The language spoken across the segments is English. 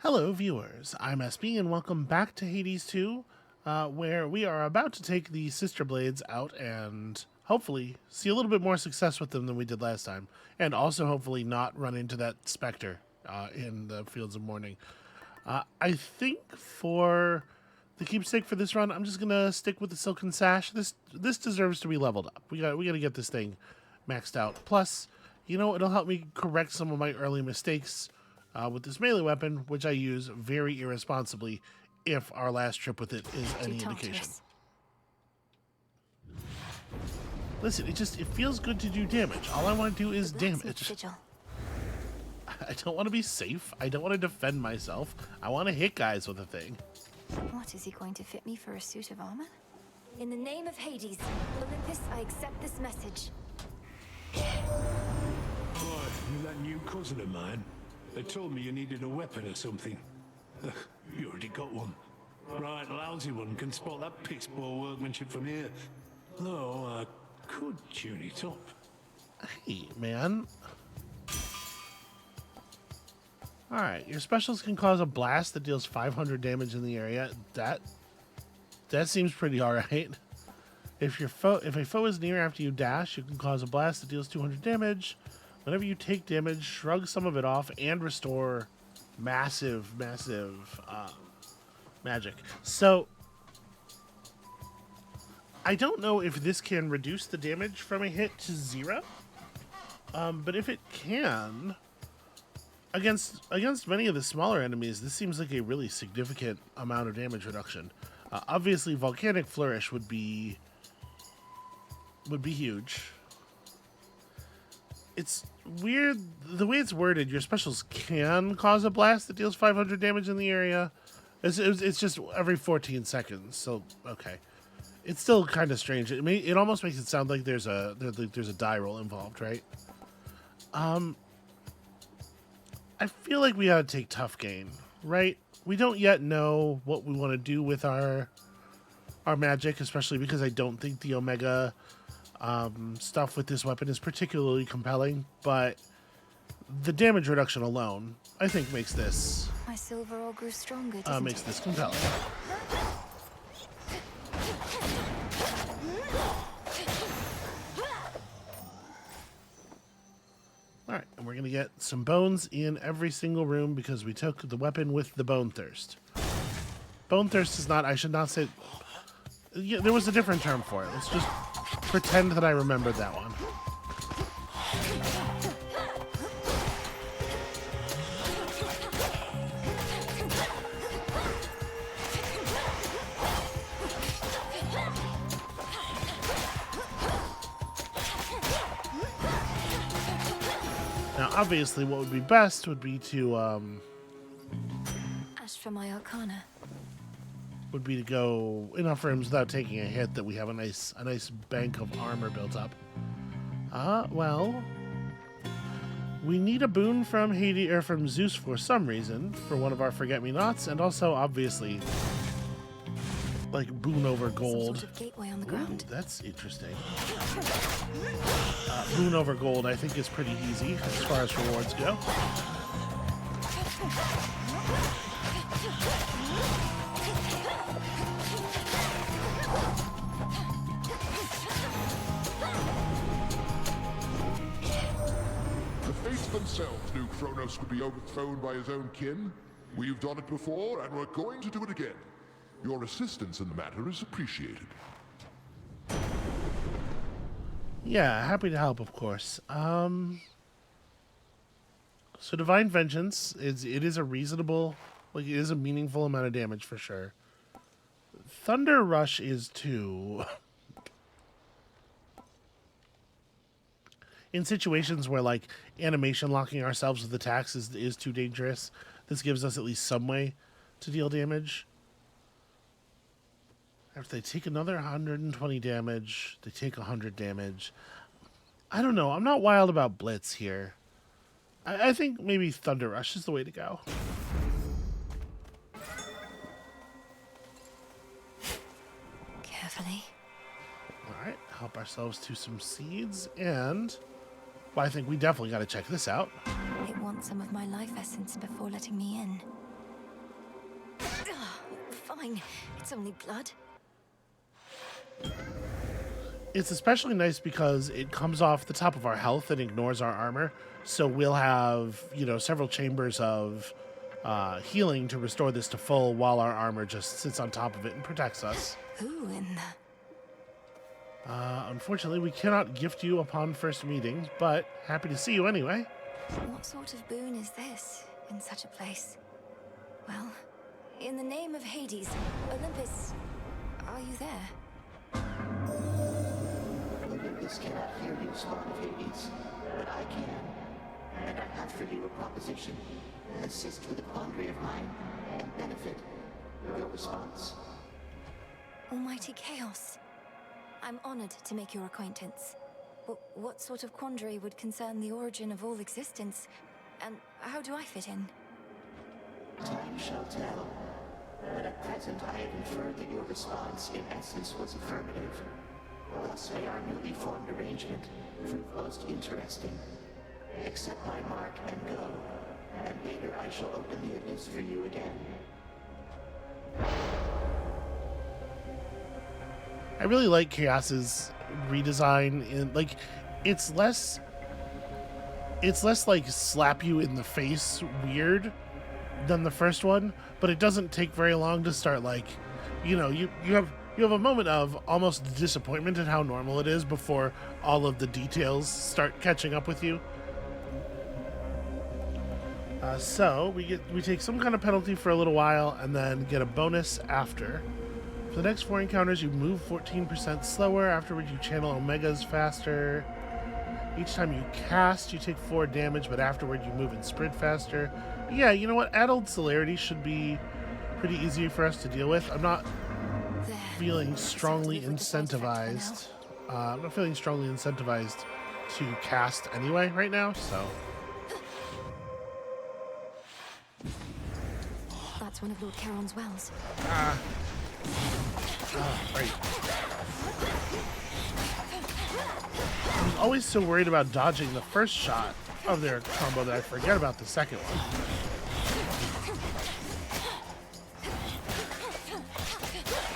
Hello, viewers. I'm SB, and welcome back to Hades 2, where we are about to take the Sister Blades out and hopefully see a little bit more success with them than we did last time, and also hopefully not run into that Spectre in the Fields of Mourning. I think for the keepsake for this run, I'm just gonna stick with the Silken Sash. This deserves to be leveled up. We gotta get this thing maxed out. Plus, it'll help me correct some of my early mistakes with this melee weapon, which I use very irresponsibly if our last trip with it is any indication. Listen, it feels good to do damage. All I want to do is damage. I don't want to be safe. I don't want to defend myself. I want to hit guys with a thing. What, is he going to fit me for a suit of armor? In the name of Hades, Olympus, I accept this message. Oh, you that new cousin of mine? They told me you needed a weapon or something. You already got one. Right, lousy one can spot that piss poor workmanship from here. Though I could tune it up. Hey, man. Alright, your specials can cause a blast that deals 500 damage in the area. That seems pretty alright. If a foe is near after you dash, you can cause a blast that deals 200 damage. Whenever you take damage, shrug some of it off and restore massive magic. So, I don't know if this can reduce the damage from a hit to 0. But if it can, against many of the smaller enemies, this seems like a really significant amount of damage reduction. Obviously, Volcanic Flourish would be huge. It's weird the way it's worded. Your specials can cause a blast that deals 500 damage in the area. It's just every 14 seconds. So okay, it's still kind of strange. It almost makes it sound like there's a die roll involved, right? I feel like we ought to take Tough Gain, right? We don't yet know what we want to do with our magic, especially because I don't think the Omega stuff with this weapon is particularly compelling, but the damage reduction alone, I think, makes this My silver all grew stronger, makes this compelling. Alright, and we're going to get some bones in every single room because we took the weapon with the Bone Thirst. Bone Thirst is not, I should not say, yeah, there was a different term for it. Let's just pretend that I remembered that one. Now, obviously, what would be best would be to Ash for my arcana. go enough rooms without taking a hit that we have a nice bank of armor built up. Well, we need a boon from Hades or from Zeus for some reason for one of our forget-me-nots, and also obviously like boon over gold. Some sort of gateway on the ground. That's interesting. Boon over gold, I think, is pretty easy as far as rewards go. The fates themselves knew Chronos would be overthrown by his own kin. We've done it before, and we're going to do it again. Your assistance in the matter is appreciated. Yeah, happy to help, of course. So Divine Vengeance is a reasonable, it is a meaningful amount of damage for sure. Thunder Rush is too. In situations where like animation locking ourselves with attacks is too dangerous, this gives us at least some way to deal damage. After they take another 120 damage, they take 100 damage. I don't know. I'm not wild about Blitz here. I think maybe Thunder Rush is the way to go. Carefully. Alright, help ourselves to some seeds, and well, I think we definitely got to check this out. It wants some of my life essence before letting me in. fine. It's only blood. It's especially nice because it comes off the top of our health and ignores our armor. So we'll have, several chambers of healing to restore this to full while our armor just sits on top of it and protects us. Who in the... Unfortunately, we cannot gift you upon first meeting, but happy to see you anyway. What sort of boon is this in such a place? Well, in the name of Hades, Olympus, are you there? Olympus cannot hear you, spawn of Hades, but I can. And I have for you a proposition. Assist with a quandary of mine and benefit. Your response. Almighty Chaos. I'm honored to make your acquaintance. What sort of quandary would concern the origin of all existence? And how do I fit in? Time shall tell. But at present I have inferred that your response in essence was affirmative. Thus may our newly formed arrangement prove most interesting. Accept my mark and go, and later I shall open the abyss for you again. I really like Chaos's redesign it's less like slap you in the face weird than the first one, but it doesn't take very long to start you have a moment of almost disappointment at how normal it is before all of the details start catching up with you. So we take some kind of penalty for a little while and then get a bonus after. For the next 4 encounters, you move 14% slower. Afterwards, you channel Omegas faster. Each time you cast, you take 4 damage, but afterward, you move and sprint faster. Yeah, you know what? Addled celerity should be pretty easy for us to deal with. I'm not feeling strongly incentivized. To cast anyway right now, so. That's one of Lord Charon's wells. Right. I was always so worried about dodging the first shot of their combo that I forget about the second one.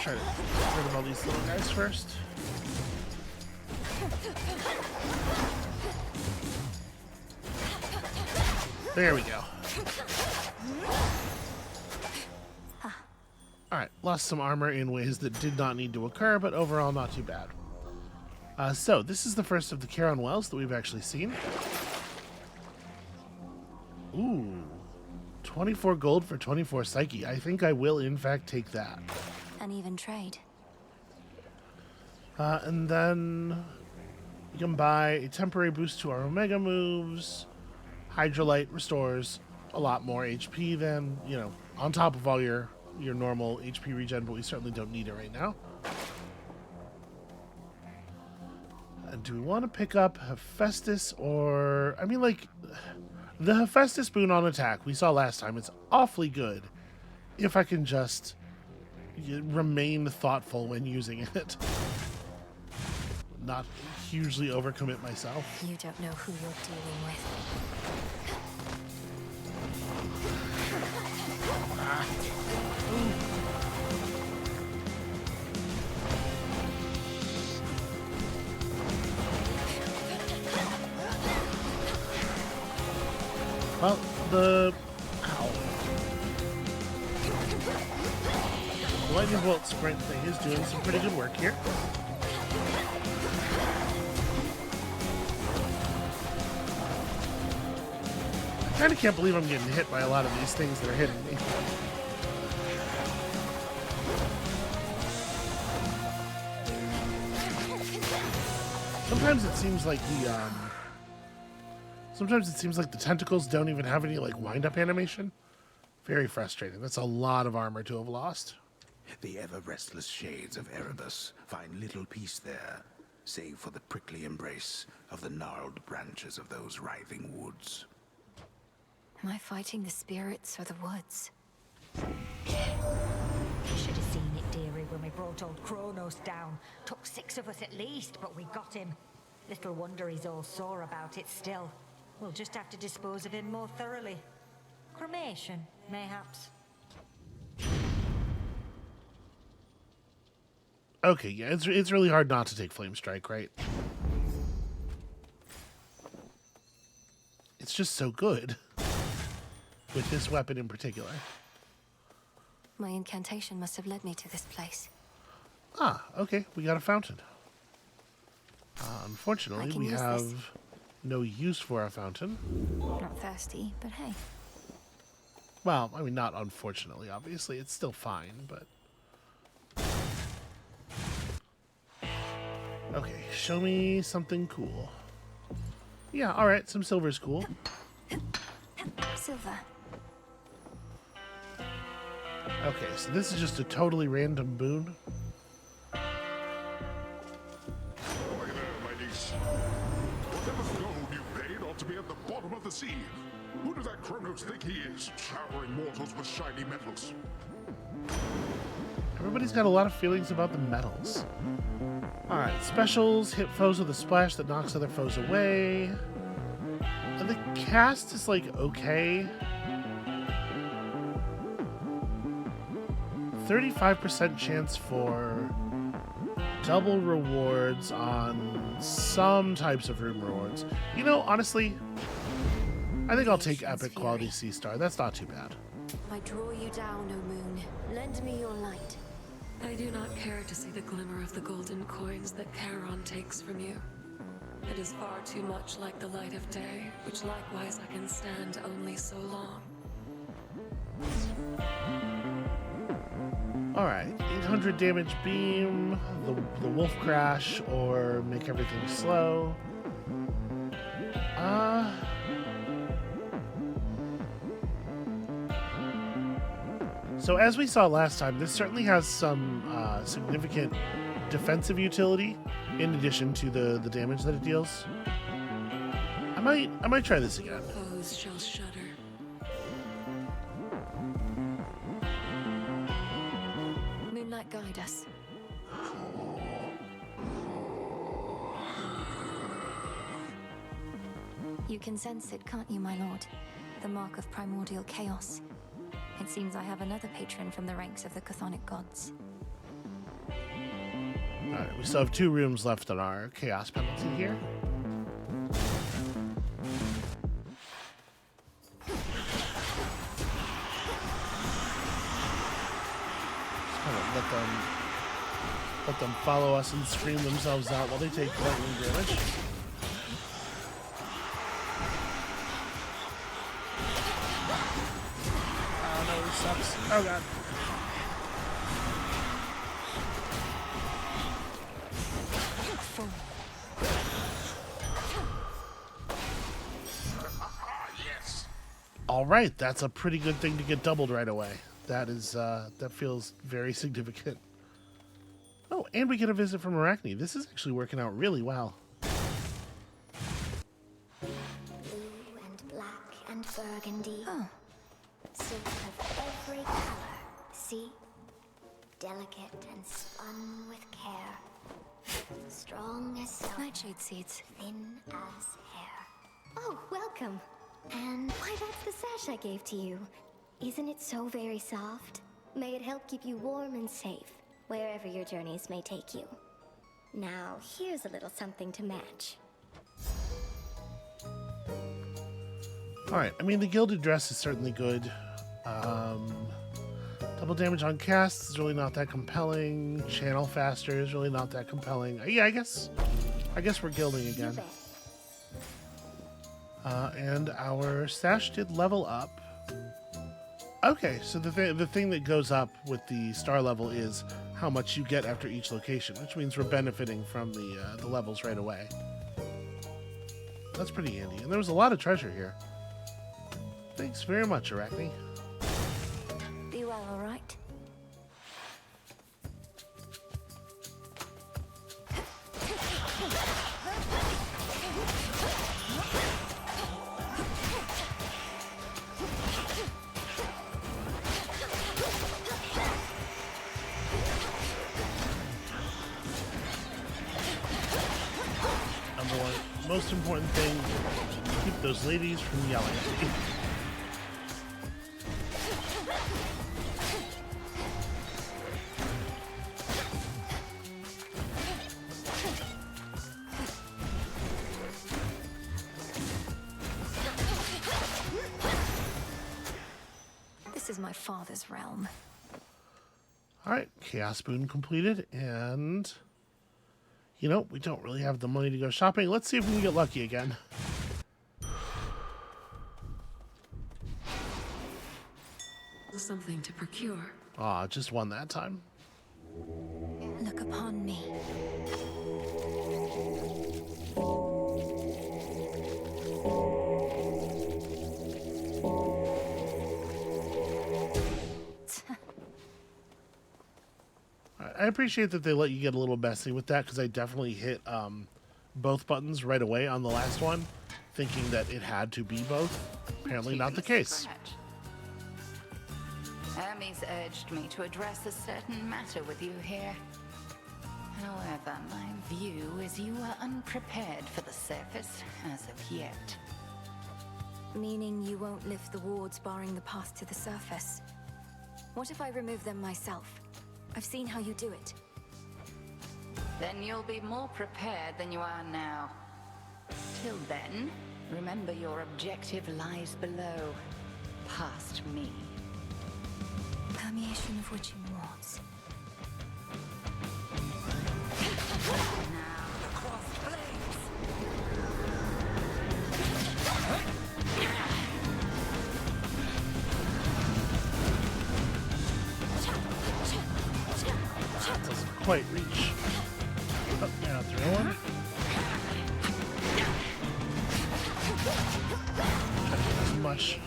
Try to get rid of all these little guys first. There we go. Alright, lost some armor in ways that did not need to occur, but overall not too bad. So, this is the first of the Charon Wells that we've actually seen. Ooh. 24 gold for 24 Psyche. I think I will, in fact, take that. An even trade. And then you can buy a temporary boost to our Omega moves. Hydrolite restores a lot more HP than, on top of all your normal HP regen, but we certainly don't need it right now. And do we want to pick up Hephaestus or... the Hephaestus boon on attack we saw last time. It's awfully good if I can just remain thoughtful when using it. Not hugely overcommit myself. You don't know who you're dealing with. Well, the lightning bolt sprint thing is doing some pretty good work here. I kind of can't believe I'm getting hit by a lot of these things that are hitting me. Sometimes it seems like the tentacles don't even have any wind-up animation. Very frustrating. That's a lot of armor to have lost. The ever-restless shades of Erebus find little peace there, save for the prickly embrace of the gnarled branches of those writhing woods. Am I fighting the spirits or the woods? You should have seen it, dearie, when we brought old Chronos down. Took 6 of us at least, but we got him. Little wonder he's all sore about it still. We'll just have to dispose of him more thoroughly. Cremation, mayhaps. Okay, yeah, it's really hard not to take Flame Strike, right? It's just so good with this weapon in particular. My incantation must have led me to this place. Ah, okay, we got a fountain. I Unfortunately, can we use have this. no use for our fountain. Not thirsty, but hey. Well, I mean, not unfortunately, obviously. It's still fine, but... Okay, show me something cool. Yeah, alright, some silver's cool. Silver. Okay, so this is just a totally random boon. Look at there, my niece. Whatever gold you paid ought to be at the bottom of the sea. Who does that Chronos think he is, showering mortals with shiny metals? Everybody's got a lot of feelings about the metals. Alright, specials, hit foes with a splash that knocks other foes away. And the cast is like okay. 35% chance for double rewards on some types of room rewards. You know, honestly, I think I'll take Epic Quality Sea Star. That's not too bad. I draw you down, O moon. Lend me your light. I do not care to see the glimmer of the golden coins that Charon takes from you. It is far too much like the light of day, which likewise I can stand only so long. Alright, 800 damage beam, the wolf crash, or make everything slow. So as we saw last time, this certainly has some significant defensive utility in addition to the damage that it deals. I might try this again. Foes shall shudder. Moonlight, guide us. You can sense it, can't you, my lord? The mark of primordial chaos. It seems I have another patron from the ranks of the chthonic gods. Alright, we still have 2 rooms left on our chaos penalty here. Just kind of let them follow us and scream themselves out while they take lightning damage. Oh no, this sucks. Oh god. All right, that's a pretty good thing to get doubled right away. That is that feels very significant. Oh, and we get a visit from Arachne. This is actually working out really well. Blue and black and burgundy. Oh, Silk of every color. See? Delicate and spun with care. Strong as silk, nightshade seeds. thin as hair. Oh, welcome. And why, that's the sash I gave to you. Isn't it so very soft? May it help keep you warm and safe, wherever your journeys may take you. Now, here's a little something to match. All right, I mean, the gilded dress is certainly good. Double damage on casts is really not that compelling. Channel faster is really not that compelling. Yeah, I guess we're gilding again. And our stash did level up. Okay, so the thing that goes up with the star level is how much you get after each location, which means we're benefiting from the levels right away. That's pretty handy. And there was a lot of treasure here. Thanks very much, Arachne. Be well, all right? Number one, most important thing, keep those ladies from yelling at me. This is my father's realm. Alright, Chaos Boon completed, and... You know, we don't really have the money to go shopping. Let's see if we can get lucky again. Something to procure. Aw, just one that time. Look upon me. I appreciate that they let you get a little messy with that, because I definitely hit both buttons right away on the last one, thinking that it had to be both. Apparently not the case. Hermes urged me to address a certain matter with you here. However, my view is you are unprepared for the surface as of yet. Meaning you won't lift the wards barring the path to the surface. What if I remove them myself? I've seen how you do it. Then you'll be more prepared than you are now. Till then, remember your objective lies below, past me. Permeation of witching wards. Now, the crossed blades! Doesn't quite reach. Oh, you're not the real one. As much,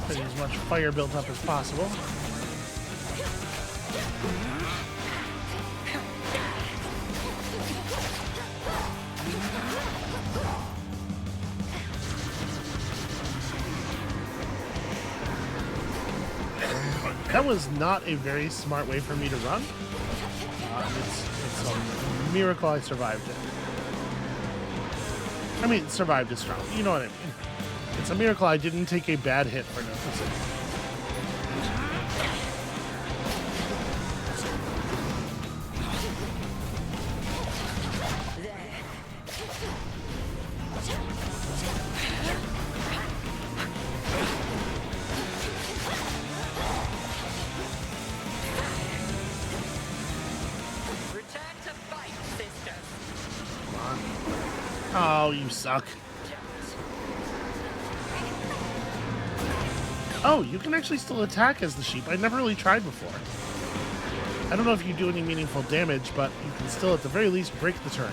as much fire built up as possible. That was not a very smart way for me to run. It's a miracle I survived it. I mean, survived is strong. You know what I mean. It's a miracle I didn't take a bad hit for no reason. Oh, you suck. Oh, you can actually still attack as the sheep. I never really tried before. I don't know if you do any meaningful damage, but you can still at the very least break the turn.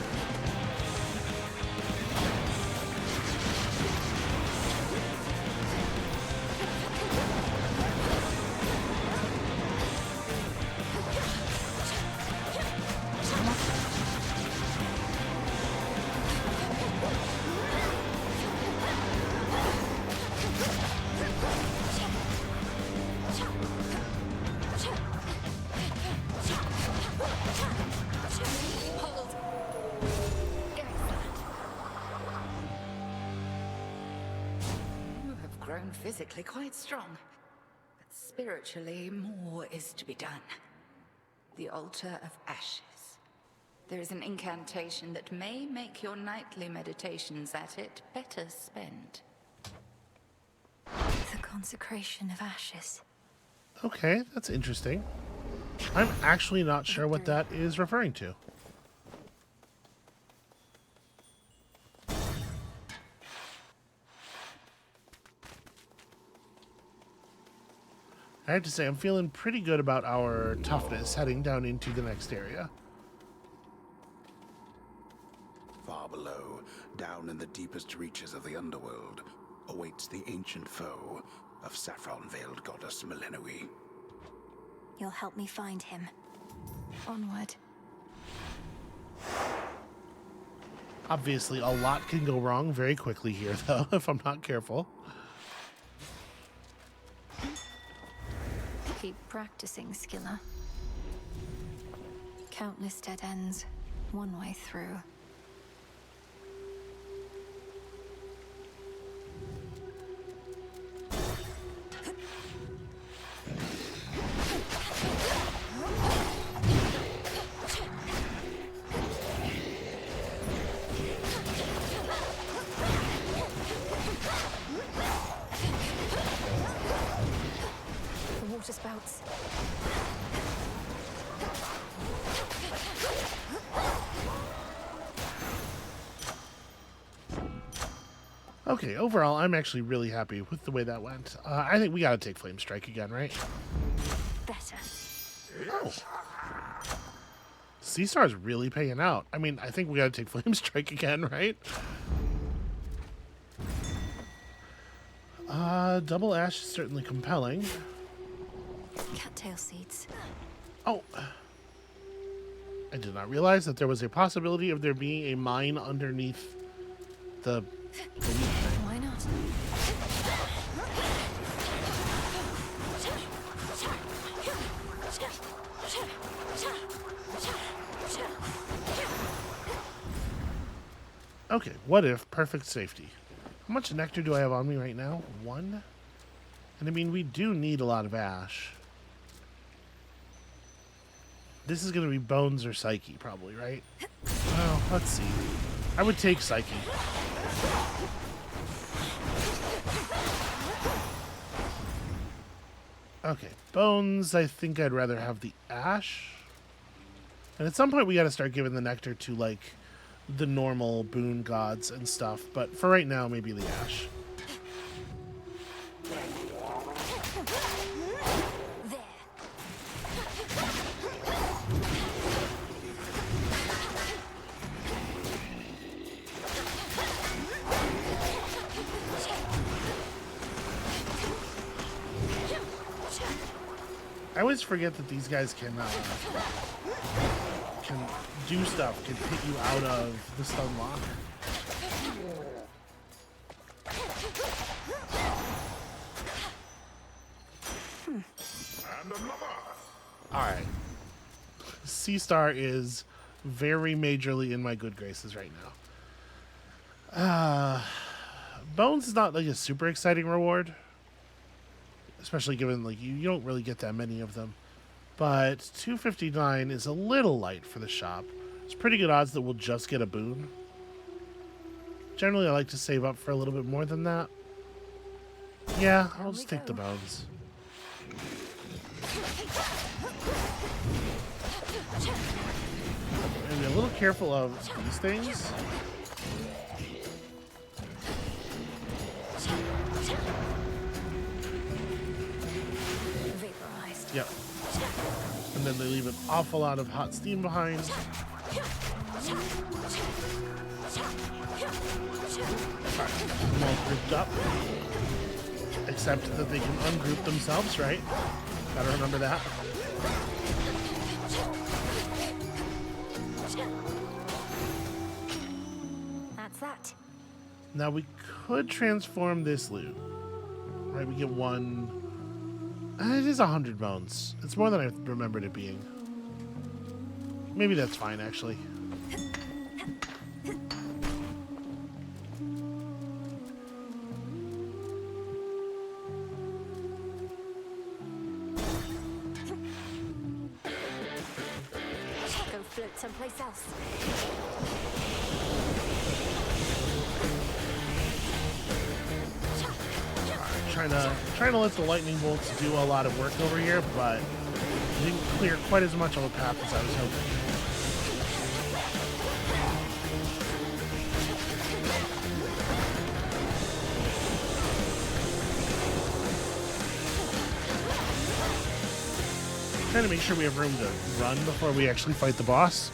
Physically quite strong, but spiritually more is to be done. The Altar of Ashes. There is an incantation that may make your nightly meditations at it better spent. The Consecration of Ashes. Okay, that's interesting. I'm actually not sure what that is referring to. I have to say, I'm feeling pretty good about our toughness heading down into the next area. Far below, down in the deepest reaches of the Underworld, awaits the ancient foe of saffron-veiled goddess Melenoi. You'll help me find him. Onward. Obviously, a lot can go wrong very quickly here, though, if I'm not careful. Keep practicing, Skilla. Countless dead ends, one way through. water spouts. Okay, overall, I'm actually really happy with the way that went. I think we gotta take Flame Strike again, right? Better. Oh. Seastar's really paying out. I mean, I think we gotta take Flame Strike again, right? Double Ash is certainly compelling. Cattail seeds. Oh. I did not realize that there was a possibility of there being a mine underneath the leaf thing. Why not? Okay, what if perfect safety? How much nectar do I have on me right now? 1? And I mean, we do need a lot of ash. This is going to be Bones or Psyche, probably, right? Well, let's see. I would take Psyche. Okay, Bones, I think I'd rather have the ash. And at some point we got to start giving the nectar to, like, the normal boon gods and stuff. But for right now, maybe the ash. I always forget that these guys can do stuff, can hit you out of the stun lock. And another. Alright. Seastar is very majorly in my good graces right now. Bones is not like a super exciting reward. Especially given like you don't really get that many of them. But 259 is a little light for the shop. It's pretty good odds that we'll just get a boon. Generally I like to save up for a little bit more than that. Yeah, I'll just take the bones. And be a little careful of these things. Vaporized. Yep. And then they leave an awful lot of hot steam behind. Alright, I'm all grouped up. Except that they can ungroup themselves, right? Gotta remember that. That's that. Now we could transform this loot. Right, we get one. It is 100 bones. It's more than I remembered it being. Maybe that's fine, actually. Go float someplace else. Trying to let the lightning bolts do a lot of work over here, but didn't clear quite as much of a path as I was hoping. Trying to make sure we have room to run before we actually fight the boss.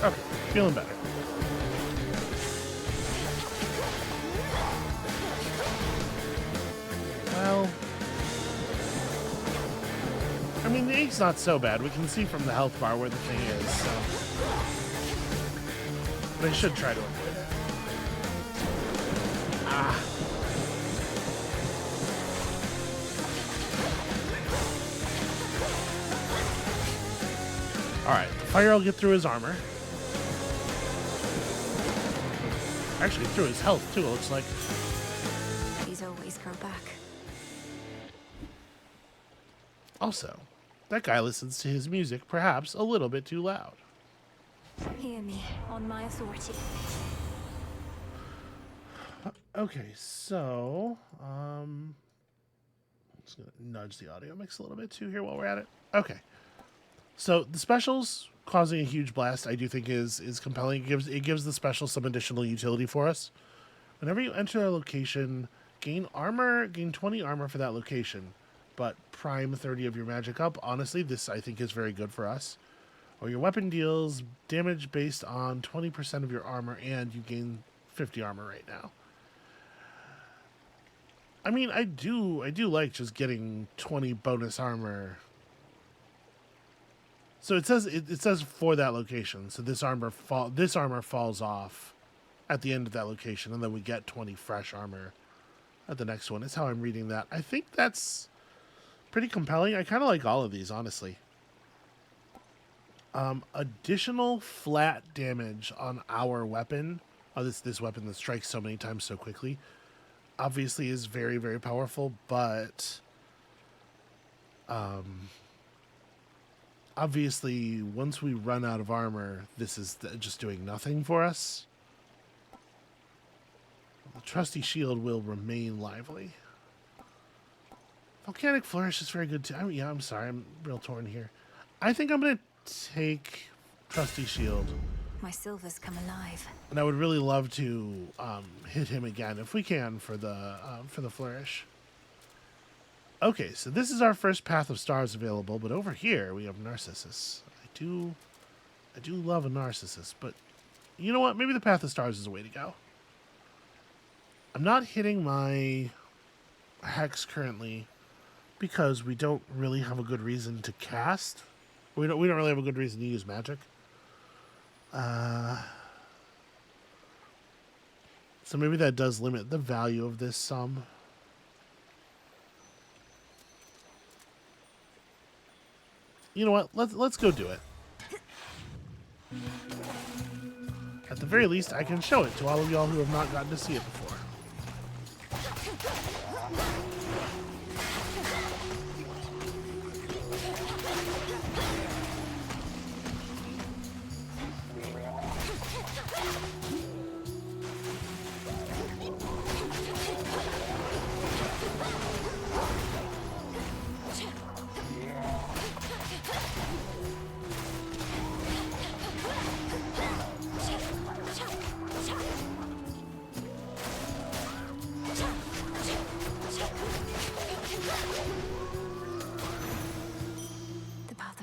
Okay, feeling better. Well, I mean, the egg's not so bad. We can see from the health bar where the thing is, so. But I should try to avoid it. Ah. Alright, fire will get through his armor. Actually, through his health, too, it looks like. These always grow back. Also, that guy listens to his music perhaps a little bit too loud. Hear me, on my authority. Okay, so just gonna nudge the audio mix a little bit too here while we're at it. Okay, so the specials causing a huge blast, I do think is compelling. It gives the special some additional utility for us. Whenever you enter a location, gain 20 armor for that location, but prime 30 of your magic up. Honestly, this I think is very good for us. Or your weapon deals damage based on 20% of your armor, and you gain 50 armor right now. I mean, I do like just getting 20 bonus armor. So it says for that location. So this armor falls off at the end of that location, and then we get 20 fresh armor at the next one. Is how I'm reading that. I think that's pretty compelling. I kind of like all of these, honestly. Additional flat damage on our weapon. Oh, this weapon that strikes so many times so quickly. Obviously is very, very powerful, but obviously once we run out of armor, this is just doing nothing for us. The trusty shield will remain lively. Volcanic Flourish is very good too. I'm sorry, I'm real torn here. I think I'm going to take Trusty Shield. My silver's come alive. And I would really love to hit him again if we can for the flourish. Okay, so this is our first Path of Stars available, but over here we have Narcissus. I do love a Narcissus, but you know what? Maybe the Path of Stars is the way to go. I'm not hitting my Hex currently because we don't really have a good reason to cast. We don't really have a good reason to use magic. So maybe that does limit the value of this some. You know what? Let's go do it. At the very least, I can show it to all of y'all who have not gotten to see it before.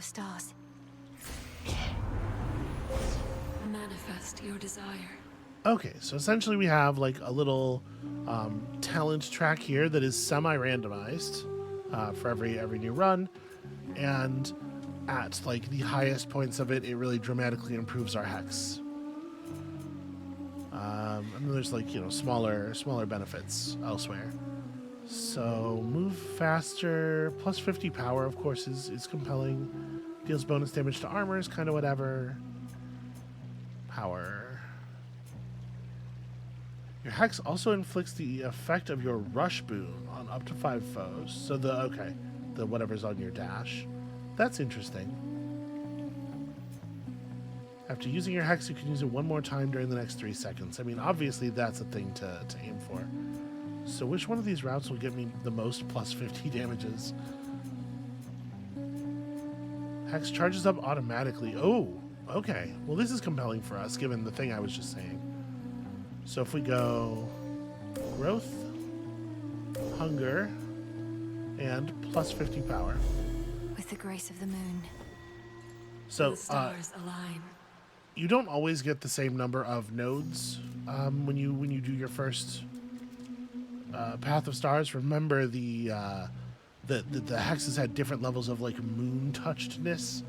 Stars. Manifest your desire. Okay, so essentially we have like a little talent track here that is semi-randomized for every new run, and at like the highest points of it, it really dramatically improves our hex. And then there's like, you know, smaller benefits elsewhere. So move faster, plus 50 power, of course, is compelling. Deals bonus damage to armor is kind of whatever. Power. Your hex also inflicts the effect of your rush boon on up to 5 foes. So the whatever's on your dash. That's interesting. After using your hex, you can use it one more time during the next 3 seconds. I mean, obviously that's a thing to aim for. So which one of these routes will give me the most plus 50 damages? Hex charges up automatically. Oh, okay. Well, this is compelling for us, given the thing I was just saying. So if we go growth, hunger, and plus 50 power. With the grace of the moon. So the stars align. You don't always get the same number of nodes when you do your first Path of Stars. Remember the hexes had different levels of like moon touchedness,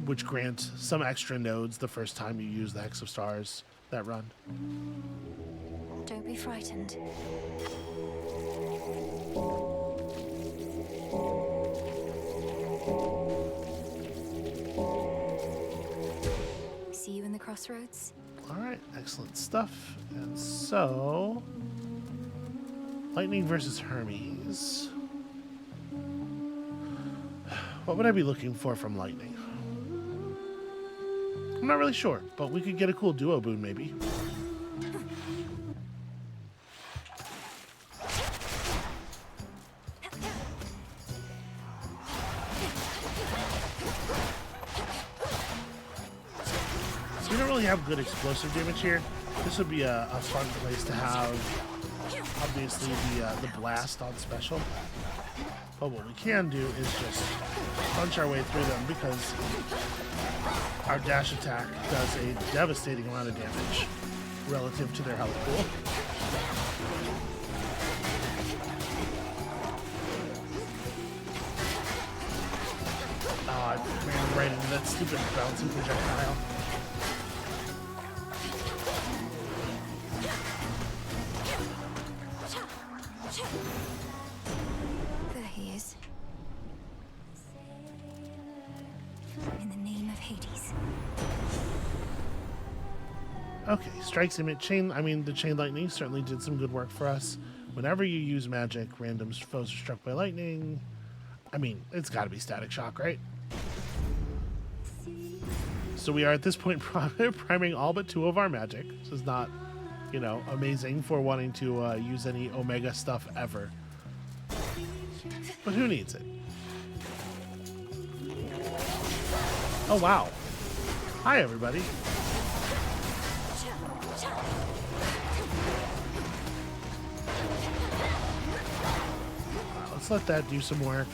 which grant some extra nodes the first time you use the Hex of Stars that run. Don't be frightened. See you in the crossroads? All right, excellent stuff. And so, Lightning versus Hermes. What would I be looking for from Lightning? I'm not really sure, but we could get a cool duo boon maybe. We don't really have good explosive damage here. This would be a fun place to have, obviously, the blast on special. But what we can do is just punch our way through them because our dash attack does a devastating amount of damage relative to their health pool. Oh, I ran right into that stupid bouncing projectile. There he is. In the name of Hades. Okay, strikes emit chain. I mean, the chain lightning certainly did some good work for us. Whenever you use magic, random foes are struck by lightning. I mean, it's got to be static shock, right? So we are at this point priming all but 2 of our magic. This is not, you know, amazing for wanting to use any Omega stuff ever. But who needs it? Oh, wow. Hi, everybody. Let's let that do some work.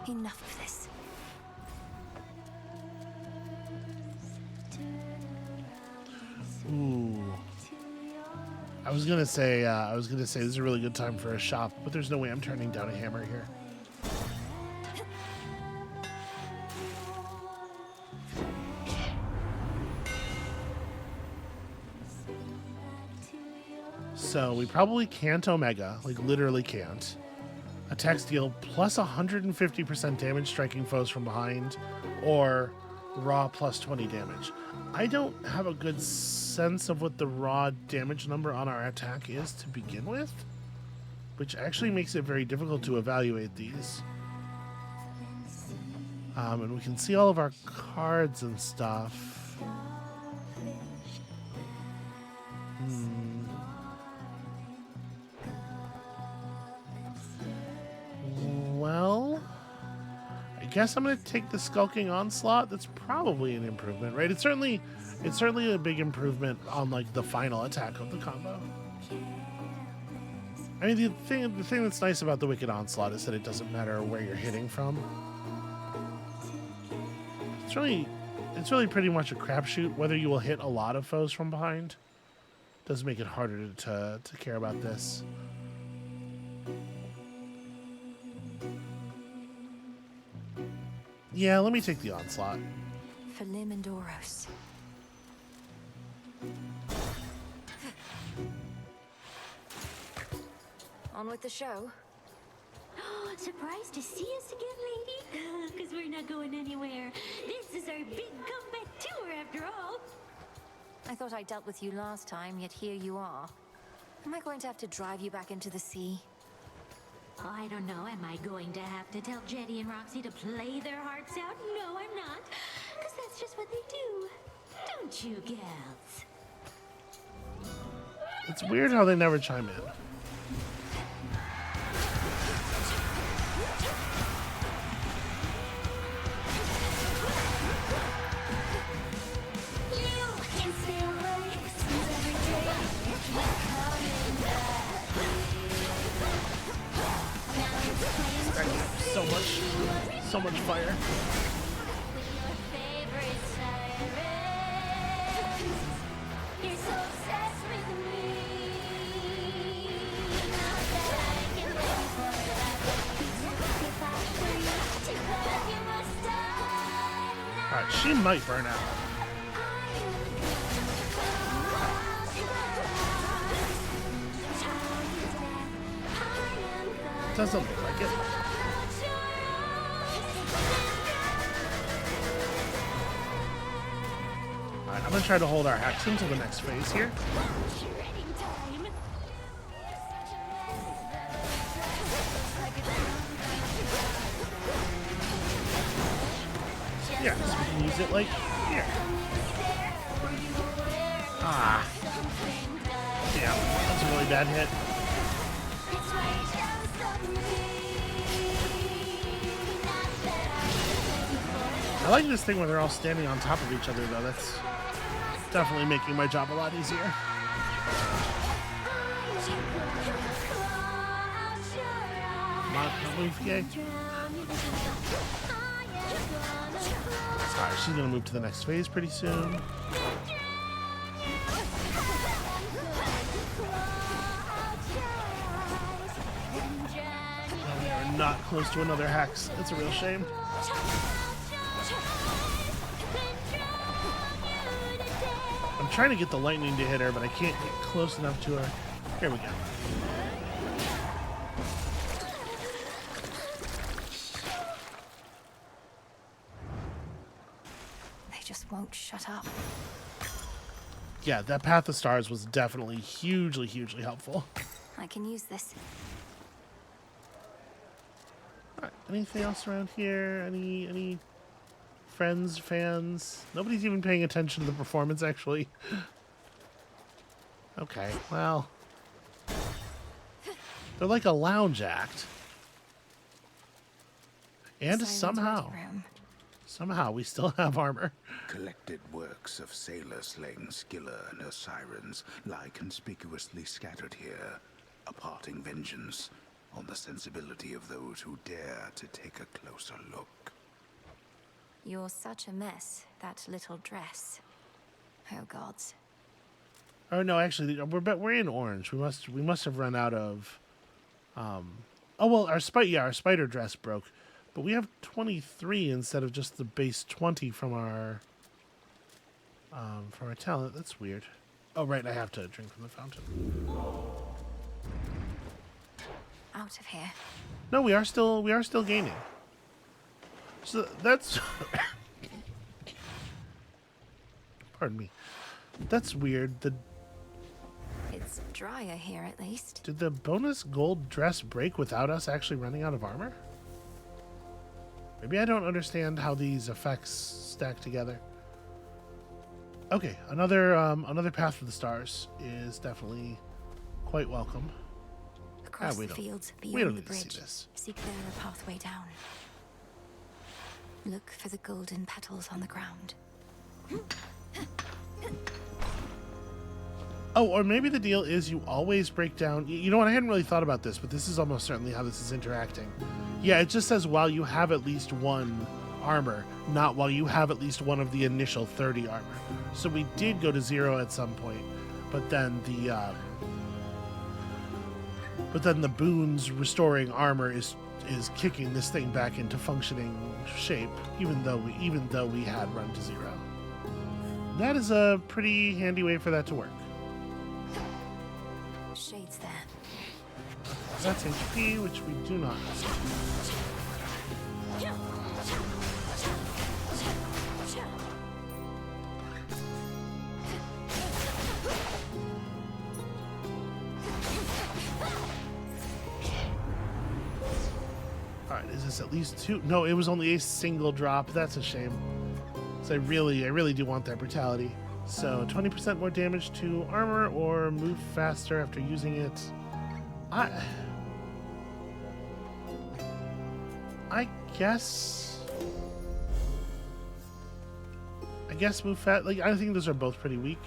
Enough of this. Ooh. I was gonna say this is a really good time for a shop, but there's no way I'm turning down a hammer here. So we probably can't Omega, like literally can't. Attacks deal plus 150% damage striking foes from behind, or raw plus 20 damage. I don't have a good sense of what the raw damage number on our attack is to begin with, which actually makes it very difficult to evaluate these. And we can see all of our cards and stuff. Well, I guess I'm going to take the Skulking Onslaught. That's probably an improvement, right? It's certainly a big improvement on like the final attack of the combo. I mean, the thing that's nice about the Wicked Onslaught is that it doesn't matter where you're hitting from. It's really pretty much a crapshoot whether you will hit a lot of foes from behind. Does make it harder to care about this. Yeah, let me take the Onslaught. For Lim and Oros. On with the show. Surprised to see us again, lady? Because we're not going anywhere. This is our big comeback tour, after all. I thought I dealt with you last time, yet here you are. Am I going to have to drive you back into the sea? I don't know. Am I going to have to tell Jetty and Roxy to play their hearts out? No, I'm not. Because that's just what they do. Don't you, gals? It's weird how they never chime in. So much fire. Alright, she might burn out. Doesn't look like it. Alright, I'm gonna try to hold our hacks until the next phase here. Yeah, so we can use it like here. Ah. Yeah, that's a really bad hit. I like this thing where they're all standing on top of each other, though. That's definitely making my job a lot easier. Come on, don't move, yay. Alright, she's gonna move to the next phase pretty soon. Oh, we are not close to another hex. It's a real shame. I'm trying to get the lightning to hit her, but I can't get close enough to her. Here we go. They just won't shut up. Yeah, that Path of Stars was definitely hugely, hugely helpful. I can use this. Alright, anything else around here? Any friends, fans? Nobody's even paying attention to the performance, actually. Okay, well. They're like a lounge act. And somehow we still have armor. Collected works of sailor slaying Skilla and her sirens lie conspicuously scattered here, imparting vengeance on the sensibility of those who dare to take a closer look. You're such a mess, that little dress. Oh gods. Oh no, actually, we're in orange. We must have run out of. Oh well, our spider dress broke, but we have 23 instead of just the base 20 from our talent. That's weird. Oh right, I have to drink from the fountain. Out of here. No, we are still gaining. So that's pardon me. That's weird. It's drier here at least. Did the bonus gold dress break without us actually running out of armor? Maybe I don't understand how these effects stack together. Okay, another Path of the Stars is definitely quite welcome. Across the fields beyond the bridge, seek there a pathway down. Look for the golden petals on the ground. Oh, or maybe the deal is you always break down. You know what? I hadn't really thought about this, but this is almost certainly how this is interacting. Yeah, it just says while you have at least one armor, not while you have at least one of the initial 30 armor. So we did go to 0 at some point, but then the boons restoring armor is kicking this thing back into functioning shape, even though we had run to 0. That is a pretty handy way for that to work. Shades there. That's HP, which we do not. Alright, is this at least 2? No, it was only a single drop. That's a shame. So I really do want that brutality. So 20% more damage to armor or move faster after using it. I guess move fast. Like, I think those are both pretty weak.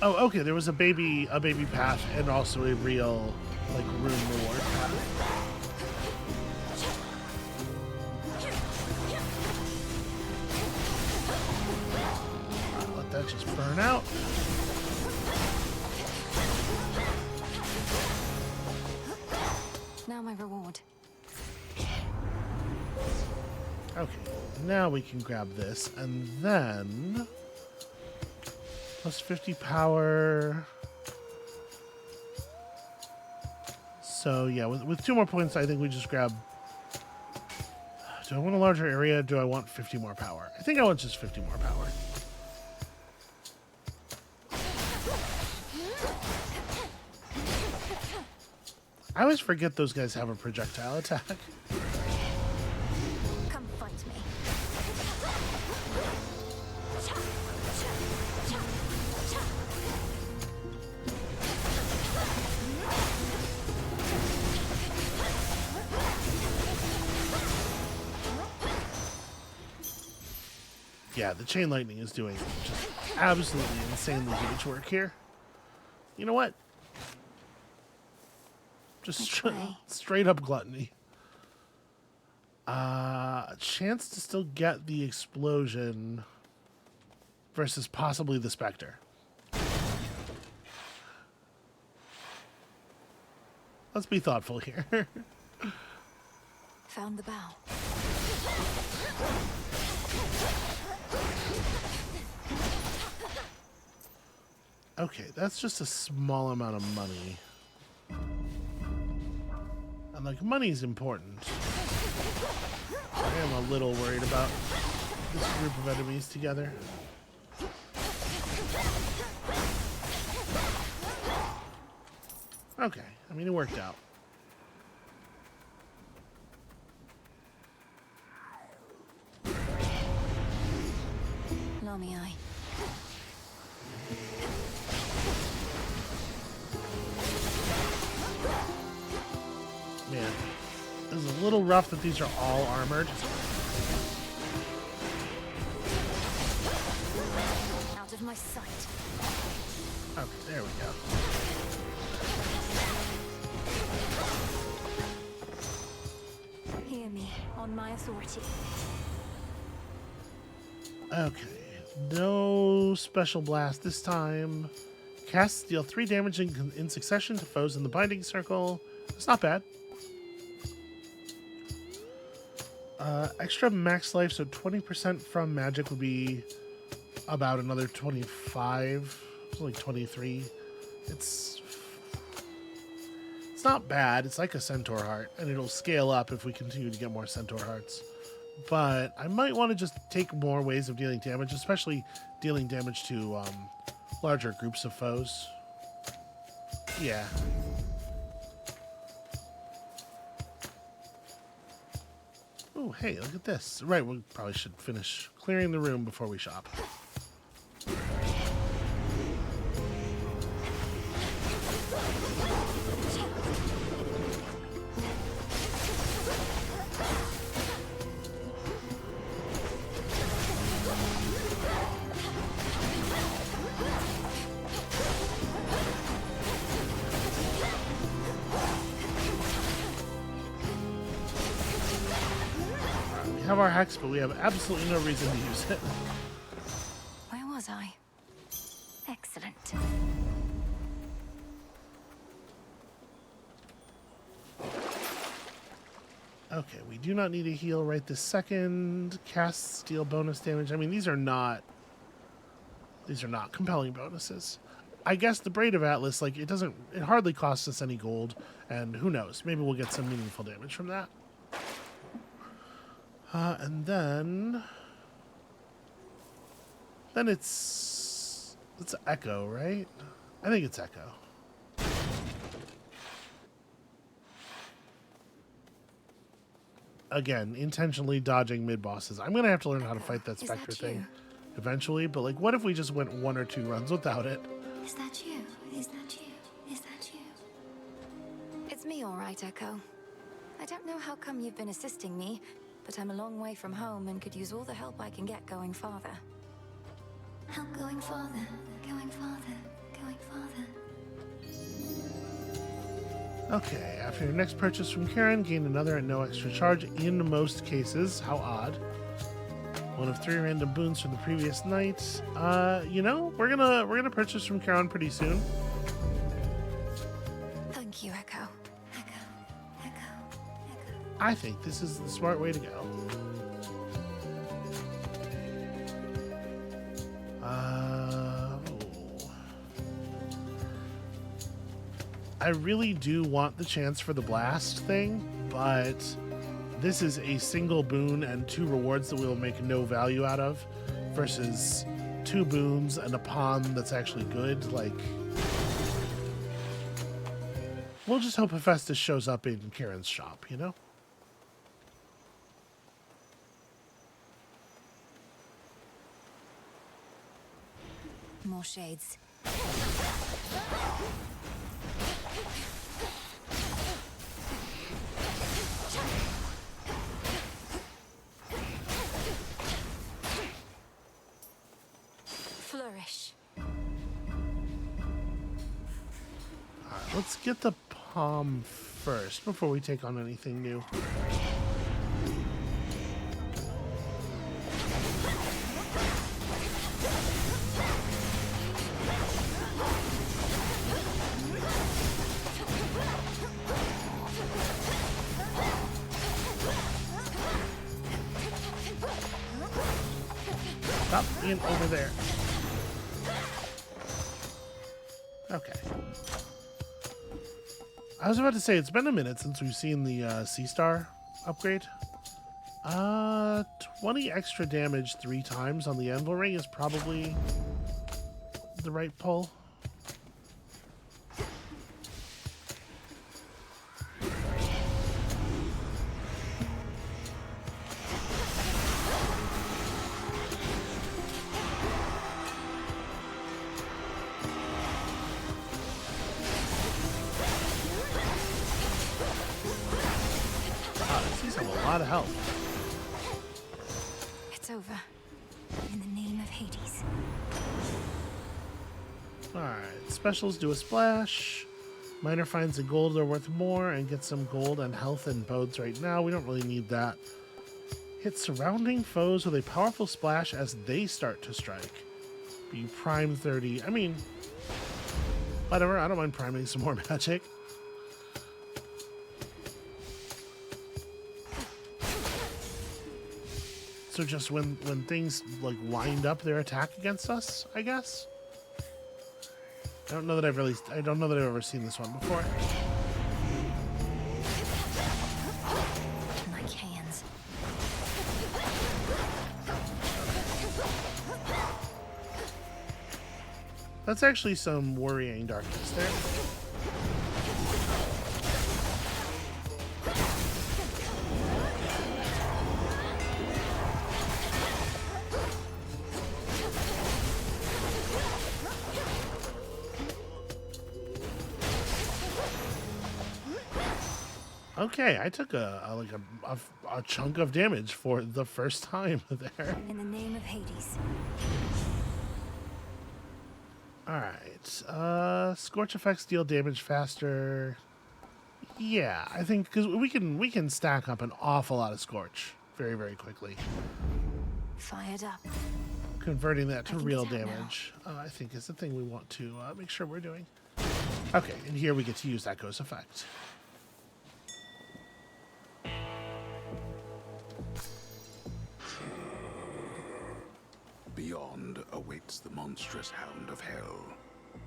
Oh, okay. There was a baby path and also a real like room reward path. Let that just burn out. Now my reward. Okay, now we can grab this and then. Plus 50 power. So yeah, with 2 more points, I think we just grab Do I want a larger area? Do I want 50 more power? I think I want just 50 more power. I always forget those guys have a projectile attack. Come fight me. Yeah, the chain lightning is doing just absolutely insanely huge work here. You know what? Just straight up gluttony. A chance to still get the explosion versus possibly the Spectre. Let's be thoughtful here. Found the bow. Okay, that's just a small amount of money. And like, money's important. I am a little worried about this group of enemies together. Okay, I mean, it worked out. Lami eye. Man, this is a little rough that these are all armored. Out of my sight. Okay, there we go. Hear me, on my authority. Okay, no special blast this time. Casts deal 3 damage in succession to foes in the binding circle. It's not bad. Extra max life, so 20% from magic would be about another 25, like 23. It's not bad. It's like a centaur heart, and it'll scale up if we continue to get more centaur hearts. But I might want to just take more ways of dealing damage, especially dealing damage to larger groups of foes. Yeah. Oh, hey, look at this. Right, we probably should finish clearing the room before we shop. We have our hex, but we have absolutely no reason to use it. Where was I? Excellent. Okay, we do not need a heal right this second. Cast steal bonus damage. I mean, these are not compelling bonuses. I guess the Braid of Atlas, like, it hardly costs us any gold, and who knows, maybe we'll get some meaningful damage from that. And then it's Echo, right? I think it's Echo. Again, intentionally dodging mid-bosses. I'm going to have to learn how to fight that Spectre thing eventually, but like, what if we just went 1 or 2 runs without it? Is that you? Is that you? Is that you? It's me, all right, Echo. I don't know how come you've been assisting me, but I'm a long way from home and could use all the help I can get going farther. Help going farther, going farther, going farther. Okay, after your next purchase from Karen, gain another at no extra charge in most cases. How odd. 1 of 3 random boons from the previous night. You know, we're gonna purchase from Karen pretty soon. Thank you, Echo. I think this is the smart way to go. I really do want the chance for the blast thing, but this is a single boon and 2 rewards that we will make no value out of, versus 2 boons and a pawn that's actually good. Like, we'll just hope Hephaestus shows up in Karen's shop, you know? More shades. Flourish. Alright, let's get the palm first before we take on anything new. Stop being over there. Okay. I was about to say, it's been a minute since we've seen the Sea Star upgrade. 20 extra damage 3 times on the Anvil Ring is probably the right pull. A lot of help. It's over. In the name of Hades. Alright, specials do a splash. Minor finds and gold are worth more, and get some gold and health and bodes right now. We don't really need that. Hit surrounding foes with a powerful splash as they start to strike. Be prime 30. I mean, whatever, I don't mind priming some more magic. So just when things like wind up their attack against us, I guess. I don't know that I've ever seen this one before. Like hands. That's actually some worrying darkness there. Okay, I took a chunk of damage for the first time there. In the name of Hades. Alright, scorch effects deal damage faster. Yeah, I think because we can stack up an awful lot of scorch very, very quickly. Fired up. Converting that to real damage, I think is the thing we want to make sure we're doing. Okay, and here we get to use that ghost effect. Beyond awaits the monstrous hound of hell,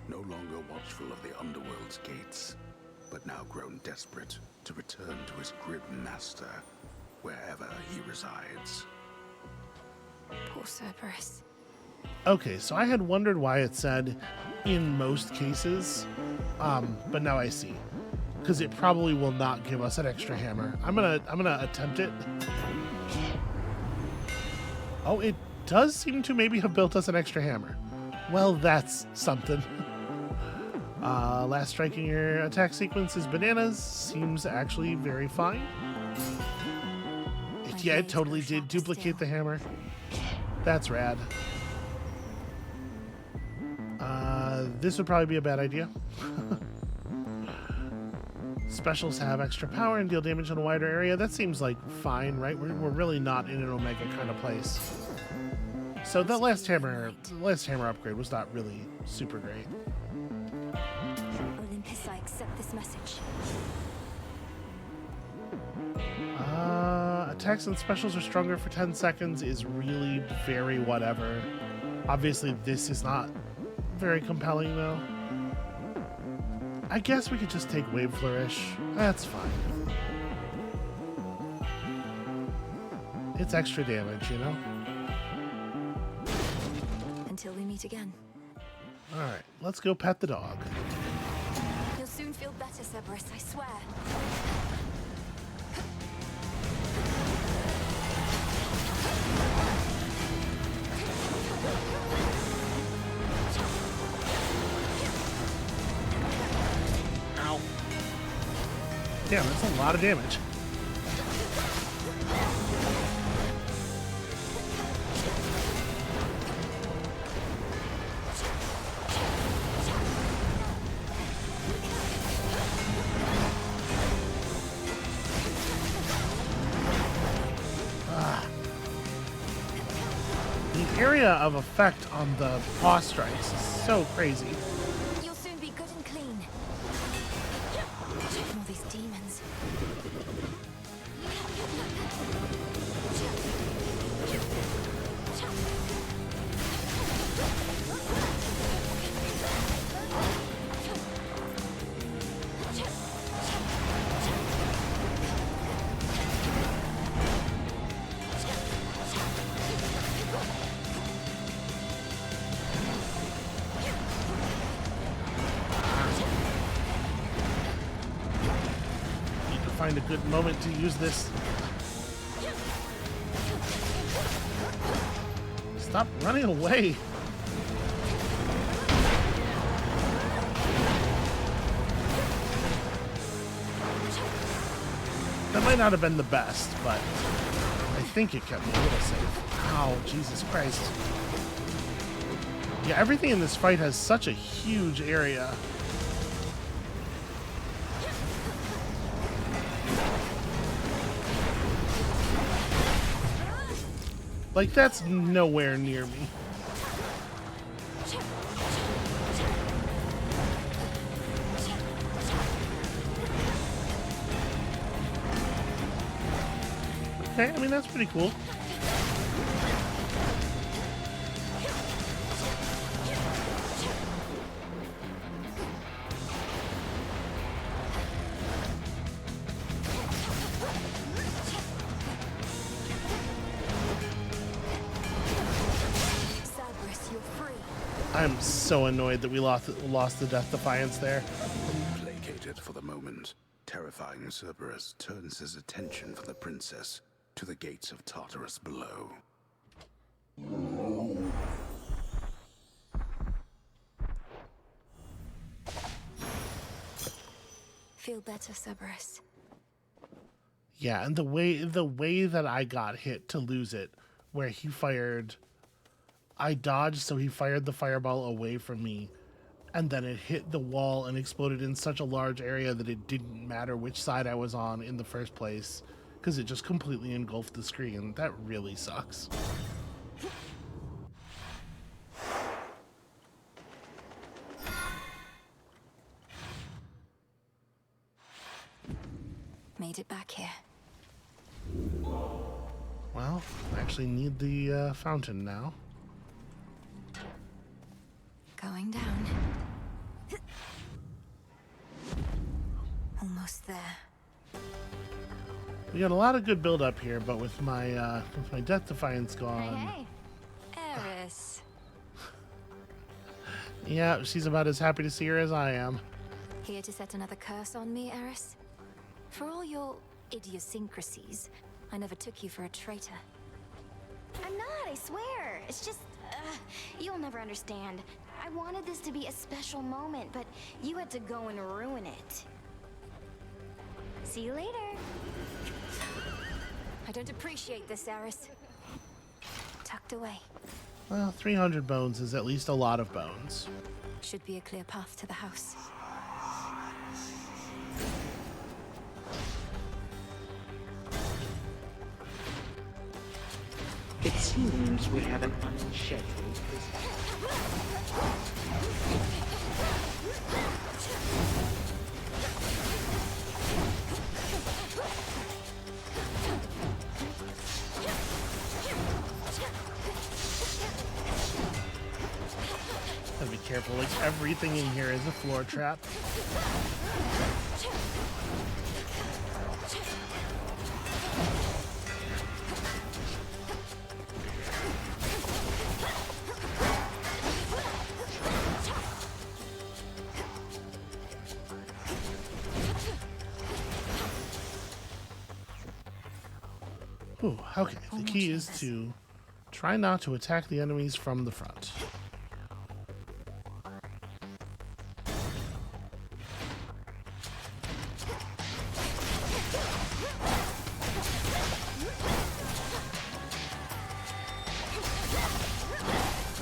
no longer watchful of the Underworld's gates, but now grown desperate to return to his grim master, wherever he resides. Poor Cerberus. Okay, so I had wondered why it said in most cases, but now I see. Because it probably will not give us an extra hammer. I'm gonna attempt it. Oh, it does seem to maybe have built us an extra hammer. Well, that's something. Last striking your attack sequence is bananas. Seems actually very fine. Yeah, it totally did duplicate the hammer. That's rad. This would probably be a bad idea. Specials have extra power and deal damage in a wider area. That seems like fine, right? We're really not in an Omega kind of place. So that last hammer upgrade was not really super great. Olympus, I accept this message. Attacks and specials are stronger for 10 seconds is really very whatever. Obviously, this is not very compelling, though. I guess we could just take Wave Flourish. That's fine. It's extra damage, you know? Until we meet again. Alright, let's go pet the dog. You'll soon feel better, Cerberus, I swear. Ow. Damn, that's a lot of damage. The area of effect on the boss strikes is so crazy. You'll soon be good and clean. All these demons. Need to find a good moment to use this. Stop running away. That might not have been the best, but I think it kept me a little safe. Ow, Jesus Christ. Yeah, everything in this fight has such a huge area. Like, that's nowhere near me. Okay, I mean, that's pretty cool. Cerberus, you're free. I'm so annoyed that we lost the Death Defiance there. Placated for the moment, terrifying Cerberus turns his attention from the princess to the gates of Tartarus below. Feel better, Cerberus. Yeah, and the way that I got hit to lose it, where he fired, I dodged, so he fired the fireball away from me, and then it hit the wall and exploded in such a large area that it didn't matter which side I was on in the first place, because it just completely engulfed the screen. That really sucks. Made it back here. Well, I actually need the fountain now. Going down. Almost there. We got a lot of good build up here, but with my Death Defiance gone, Hey, Eris. yeah, she's about as happy to see her as I am. Here to set another curse on me, Eris? For all your idiosyncrasies, I never took you for a traitor. I'm not, I swear. It's just, you'll never understand. I wanted this to be a special moment, but you had to go and ruin it. See you later. I don't appreciate this, Eris. Tucked away. Well, 300 bones is at least a lot of bones. Should be a clear path to the house. It seems we have an unscheduled visit. Gotta be careful, like everything in here is a floor trap. Ooh, okay. The key is to try not to attack the enemies from the front.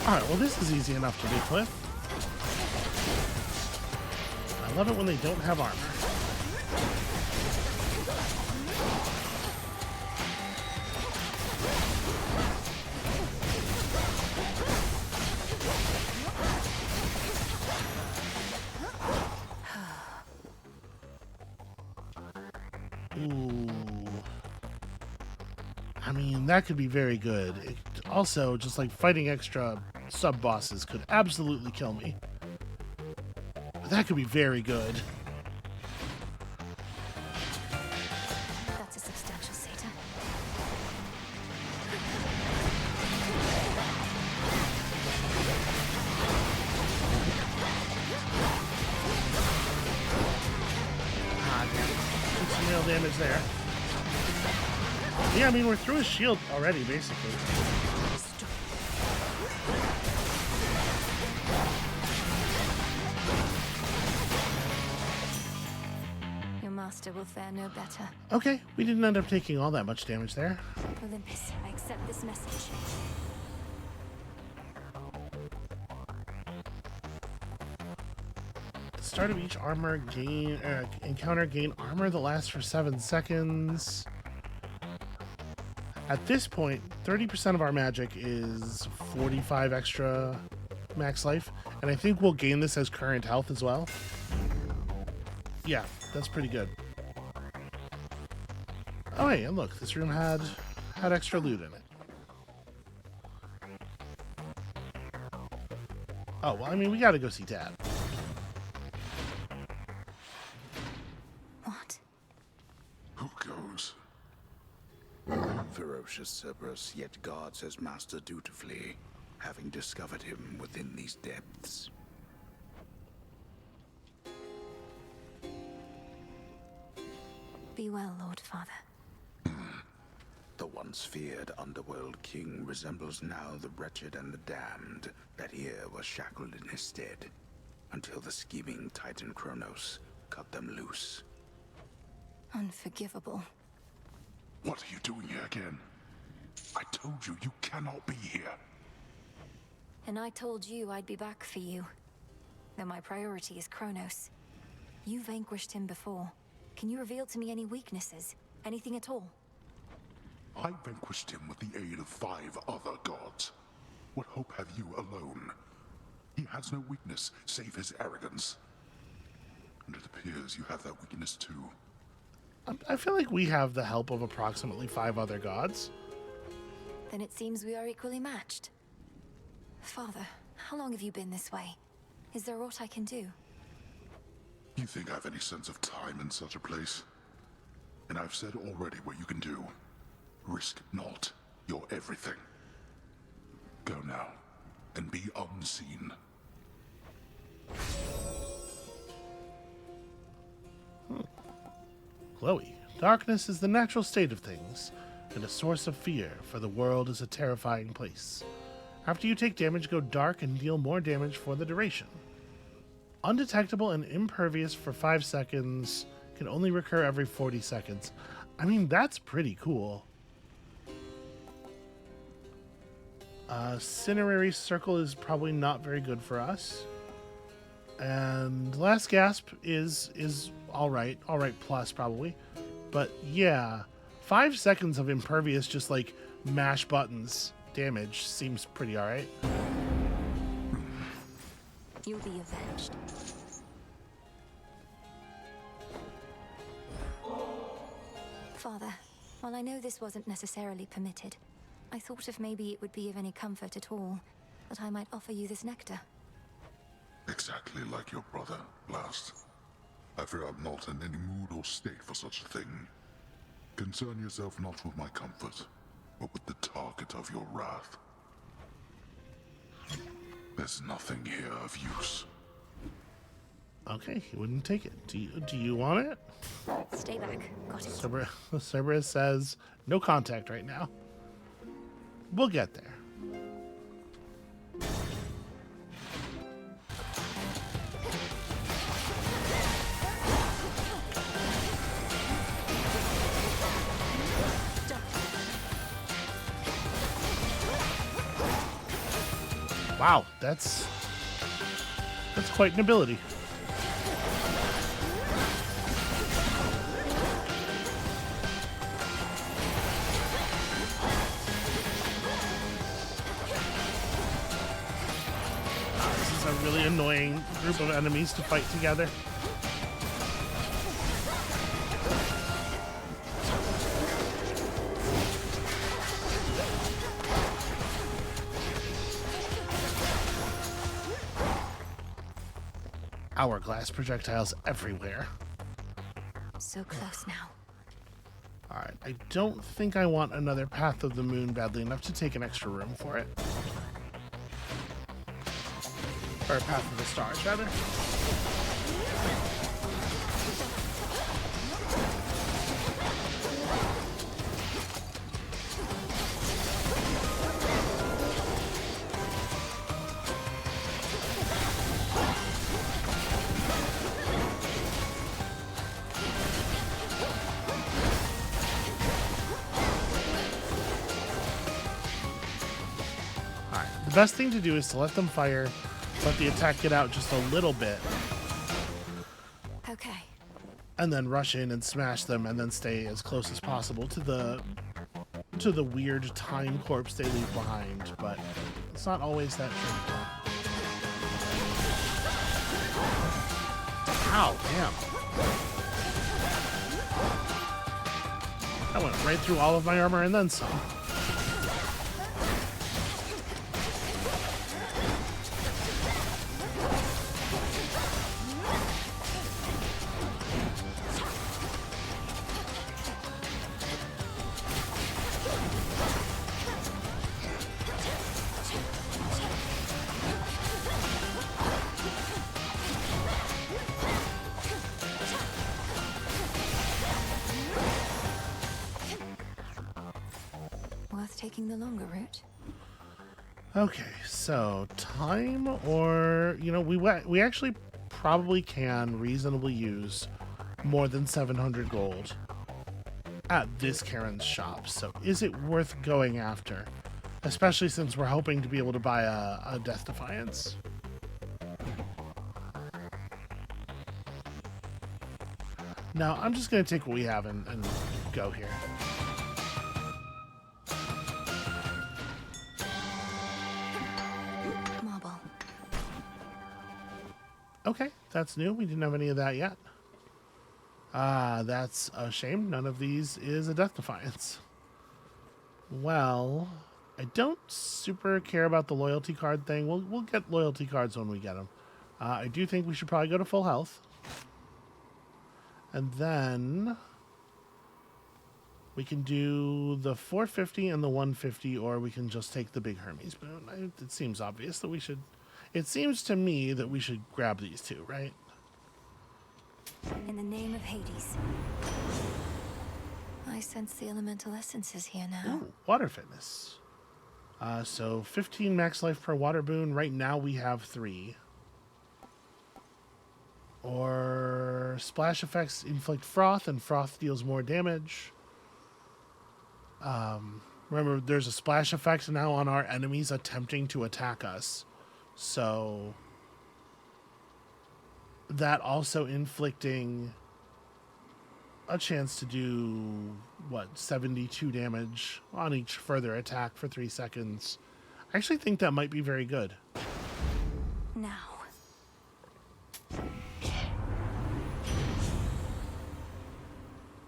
Alright, well this is easy enough to deal with. I love it when they don't have armor. Ooh. I mean, that could be very good. It, also, just like fighting extra sub-bosses could absolutely kill me. But that could be very good. That's a substantial Satan. Ah, damn it. Took some real damage there. Yeah, I mean, we're through his shield already, basically. Your master will fare no better. Okay, we didn't end up taking all that much damage there. Olympus, I accept this message. At the start of each encounter, gain armor that lasts for 7 seconds. At this point, 30% of our magic is 45 extra max life, and I think we'll gain this as current health as well. Yeah, that's pretty good. Oh hey, and look, this room had extra loot in it. Oh, well, I mean, we gotta go see Dad. What? Who goes? Ferocious Cerberus yet guards his master dutifully, having discovered him within these depths. Be well, Lord Father. The once feared Underworld king resembles now the wretched and the damned that here was shackled in his stead, until the scheming Titan Chronos cut them loose. Unforgivable. What are you doing here again? I told you, you cannot be here. And I told you I'd be back for you. Though my priority is Chronos. You vanquished him before. Can you reveal to me any weaknesses? Anything at all? I vanquished him with the aid of 5 other gods. What hope have you alone? He has no weakness, save his arrogance. And it appears you have that weakness too. I feel like we have the help of approximately 5 other gods. Then it seems we are equally matched. Father, how long have you been this way? Is there aught I can do? You think I have any sense of time in such a place? And I've said already what you can do. Risk not your everything. Go now, and be unseen. Chloe, darkness is the natural state of things, and a source of fear, for the world is a terrifying place. After you take damage, go dark and deal more damage for the duration. Undetectable and impervious for 5 seconds, can only recur every 40 seconds. I mean, that's pretty cool. Cinerary Circle is probably not very good for us. And Last Gasp is alright plus probably. But yeah, 5 seconds of impervious, just like mash buttons damage seems pretty alright. You'll be avenged. Father, while I know this wasn't necessarily permitted, I thought if maybe it would be of any comfort at all, that I might offer you this nectar. Exactly like your brother, Blast. I fear I'm not in any mood or state for such a thing. Concern yourself not with my comfort, but with the target of your wrath. There's nothing here of use. Okay, he wouldn't take it. Do you want it? Stay back. Got it. Cerberus says no contact right now. We'll get there. Wow, that's quite an ability. This is a really annoying group of enemies to fight together. Hourglass projectiles everywhere. So close now. Alright, I don't think I want another Path of the Moon badly enough to take an extra room for it. Or Path of the Stars, rather. The best thing to do is to let them fire, let the attack get out just a little bit, Okay. and then rush in and smash them, and then stay as close as possible to the weird time corpse they leave behind. But it's not always that true. Ow, damn. That went right through all of my armor and then some. Worth taking the longer route? Okay, so time, or we actually probably can reasonably use more than 700 gold at this Karen's shop. So is it worth going after? Especially since we're hoping to be able to buy a Death Defiance. No, I'm just going to take what we have and go here. Marble. Okay, that's new. We didn't have any of that yet. That's a shame. None of these is a Death Defiance. Well, I don't super care about the loyalty card thing. We'll get loyalty cards when we get them. I do think we should probably go to full health. And then we can do the 450 and the 150, or we can just take the big Hermes boon. It seems obvious that we should... It seems to me that we should grab these two, right? In the name of Hades. I sense the elemental essences here now. Ooh, water fitness. So 15 max life per water boon. Right now we have 3. Or splash effects inflict froth, and froth deals more damage. Remember, there's a splash effect now on our enemies attempting to attack us. So that also inflicting a chance to do, 72 damage on each further attack for 3 seconds. I actually think that might be very good. Now.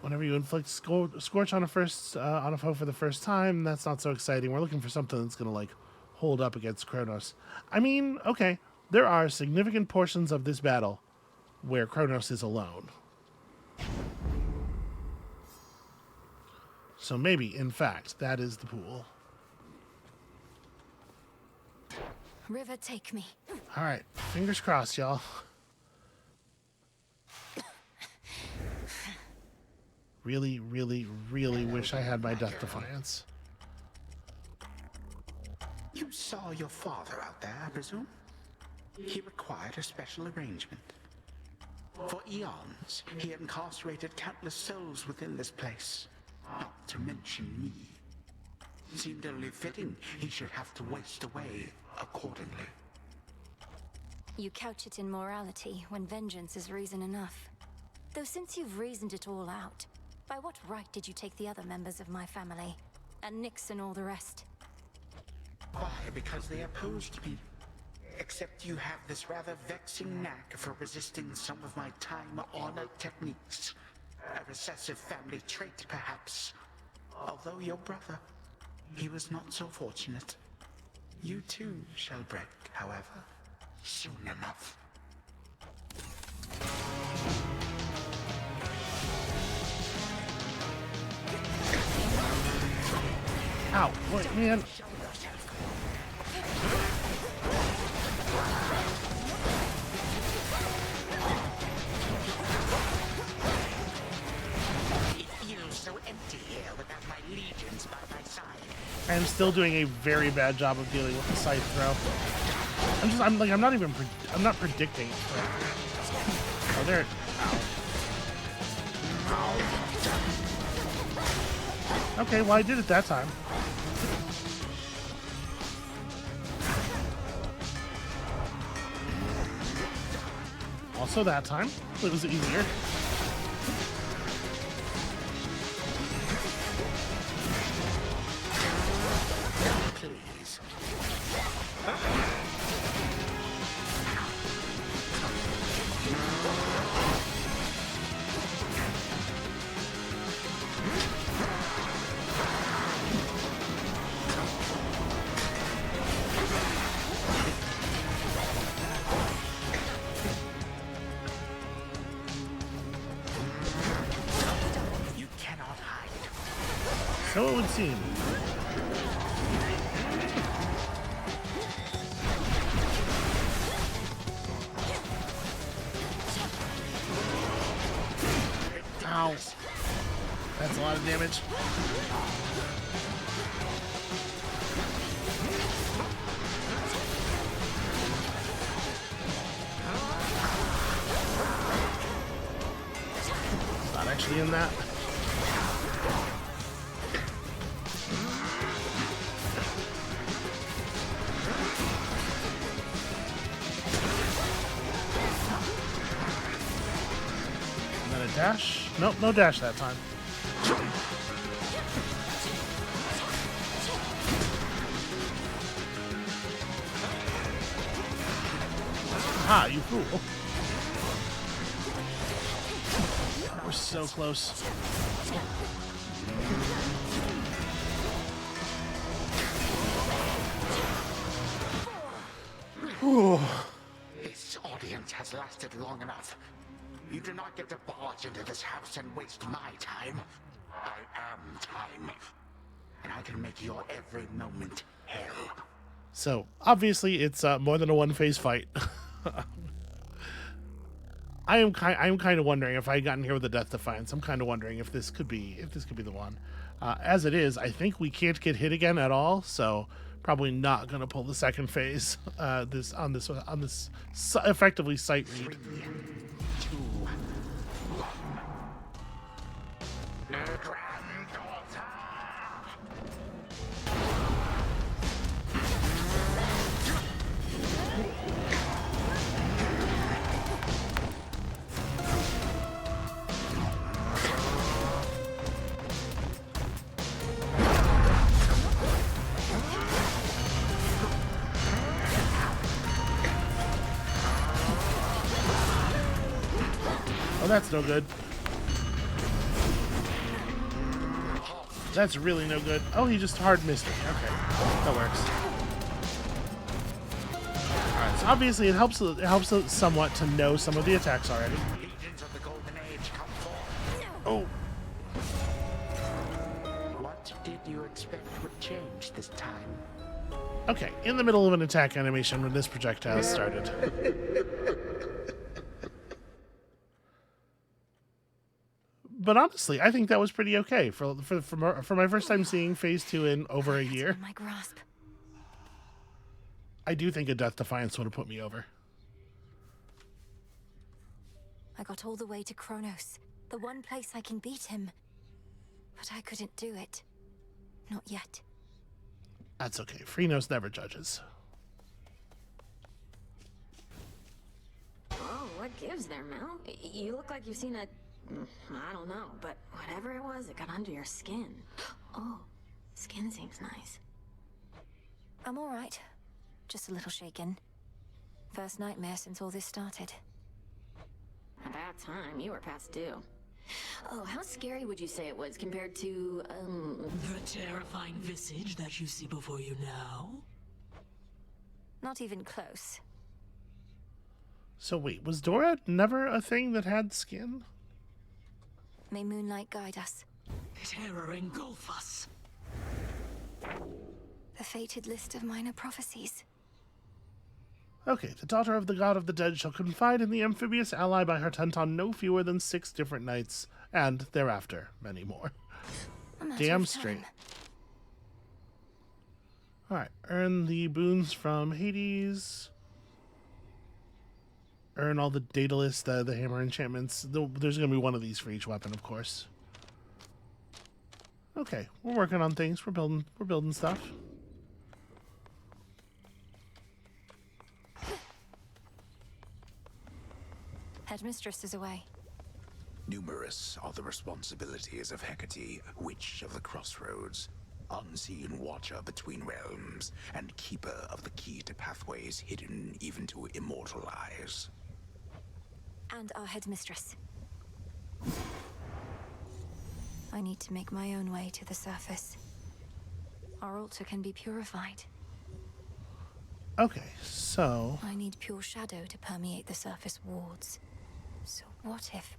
Whenever you inflict scorch on a foe for the first time, that's not so exciting. We're looking for something that's going to hold up against Chronos. I mean, okay, there are significant portions of this battle where Chronos is alone. So maybe, in fact, that is the pool. River, take me. All right, fingers crossed, y'all. Really, really, really wish I had my Death Defiance. You saw your father out there, I presume? He required a special arrangement. For eons, he incarcerated countless souls within this place, not to mention me. It seemed only fitting he should have to waste away accordingly. You couch it in morality when vengeance is reason enough. Though since you've reasoned it all out, by what right did you take the other members of my family? And Nix and all the rest? Why? Because they opposed me. Except you have this rather vexing knack for resisting some of my time-honored techniques. A recessive family trait, perhaps. Although your brother, he was not so fortunate. You too shall break, however, soon enough. Ow, what, man? It feels so empty here without my legions by my side. I am still doing a very bad job of dealing with the scythe throw. I'm not predicting it. Oh, there. Ow. Okay, well, I did it that time. Also that time, it was easier. Please. You cannot hide. So it would seem. Ow. That's a lot of damage. Not actually in that. And then a dash. Nope, no dash that time. Ha, you fool. We're so close. Ooh. This audience has lasted long enough. You do not get to barge into this house and waste my time. I am time. And I can make your every moment hell. So, obviously, it's more than a one-phase fight. I am kind of wondering if I had gotten here with a Death Defiance. I'm kind of wondering if this could be the one. As it is, I think we can't get hit again at all, so probably not going to pull the second phase. This effectively sight read. 3, 2, 1. Granddaughter! Oh, that's no good. That's really no good. Oh, he just hard missed me. Okay, that works. Alright, so obviously it helps somewhat to know some of the attacks already. Legions of the Golden Age come forth. Oh, What did you expect would change this time? okay. In the middle of an attack animation when this projectile started. But honestly, I think that was pretty okay for my first time seeing Phase 2 in over a year. In my grasp. I do think a Death Defiance would have put me over. I got all the way to Chronos, the one place I can beat him. But I couldn't do it. Not yet. That's okay. Freenos never judges. Oh, what gives there, Mel? You look like you've seen a... I don't know, but whatever it was, it got under your skin. Oh, skin seems nice. I'm all right. Just a little shaken. First nightmare since all this started. About time, you were past due. Oh, how scary would you say it was compared to, The terrifying visage that you see before you now? Not even close. So wait, was Dora never a thing that had skin? May moonlight guide us. Terror engulf us. The fated list of minor prophecies. Okay, the daughter of the god of the dead shall confide in the amphibious ally by her tent on no fewer than 6 different nights, and thereafter many more. Damn straight. Alright, earn the boons from Hades. Earn all the Daedalus, the hammer enchantments. There's going to be one of these for each weapon, of course. Okay, we're working on things. We're building stuff. Headmistress is away. Numerous are the responsibilities of Hecate, Witch of the Crossroads, unseen watcher between realms, and keeper of the key to pathways hidden even to immortal eyes. And our headmistress. I need to make my own way to the surface. Our altar can be purified. Okay, so... I need pure shadow to permeate the surface wards. So what if...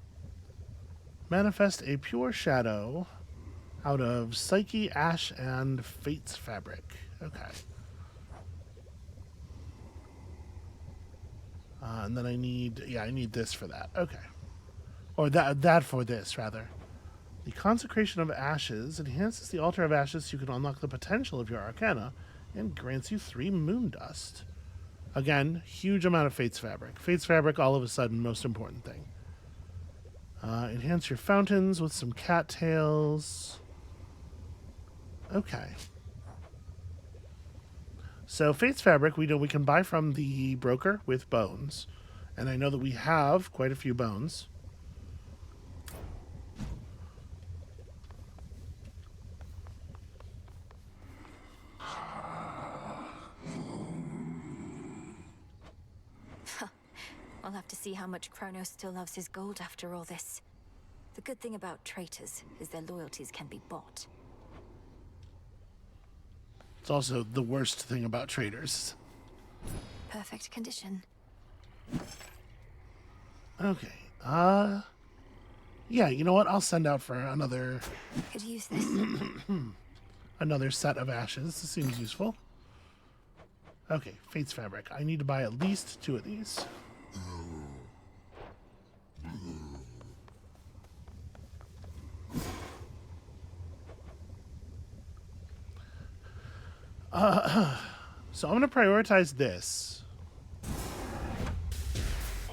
Manifest a pure shadow out of Psyche, Ash, and Fate's fabric. Okay. And then I need this for that. Okay. Or that for this, rather. The Consecration of Ashes enhances the Altar of Ashes so you can unlock the potential of your Arcana and grants you 3 moon dust. Again, huge amount of Fate's fabric. Fate's fabric, all of a sudden, most important thing. Enhance your fountains with some cattails. Okay. So Fate's fabric, we know we can buy from the broker with bones. And I know that we have quite a few bones. I'll have to see how much Chronos still loves his gold after all this. The good thing about traitors is their loyalties can be bought. It's also the worst thing about traders. Perfect condition. Okay. Yeah, you know what? I'll send out for another... Could use this. another set of ashes. This seems useful. Okay, Fate's fabric. I need to buy at least 2 of these. So I'm going to prioritize this.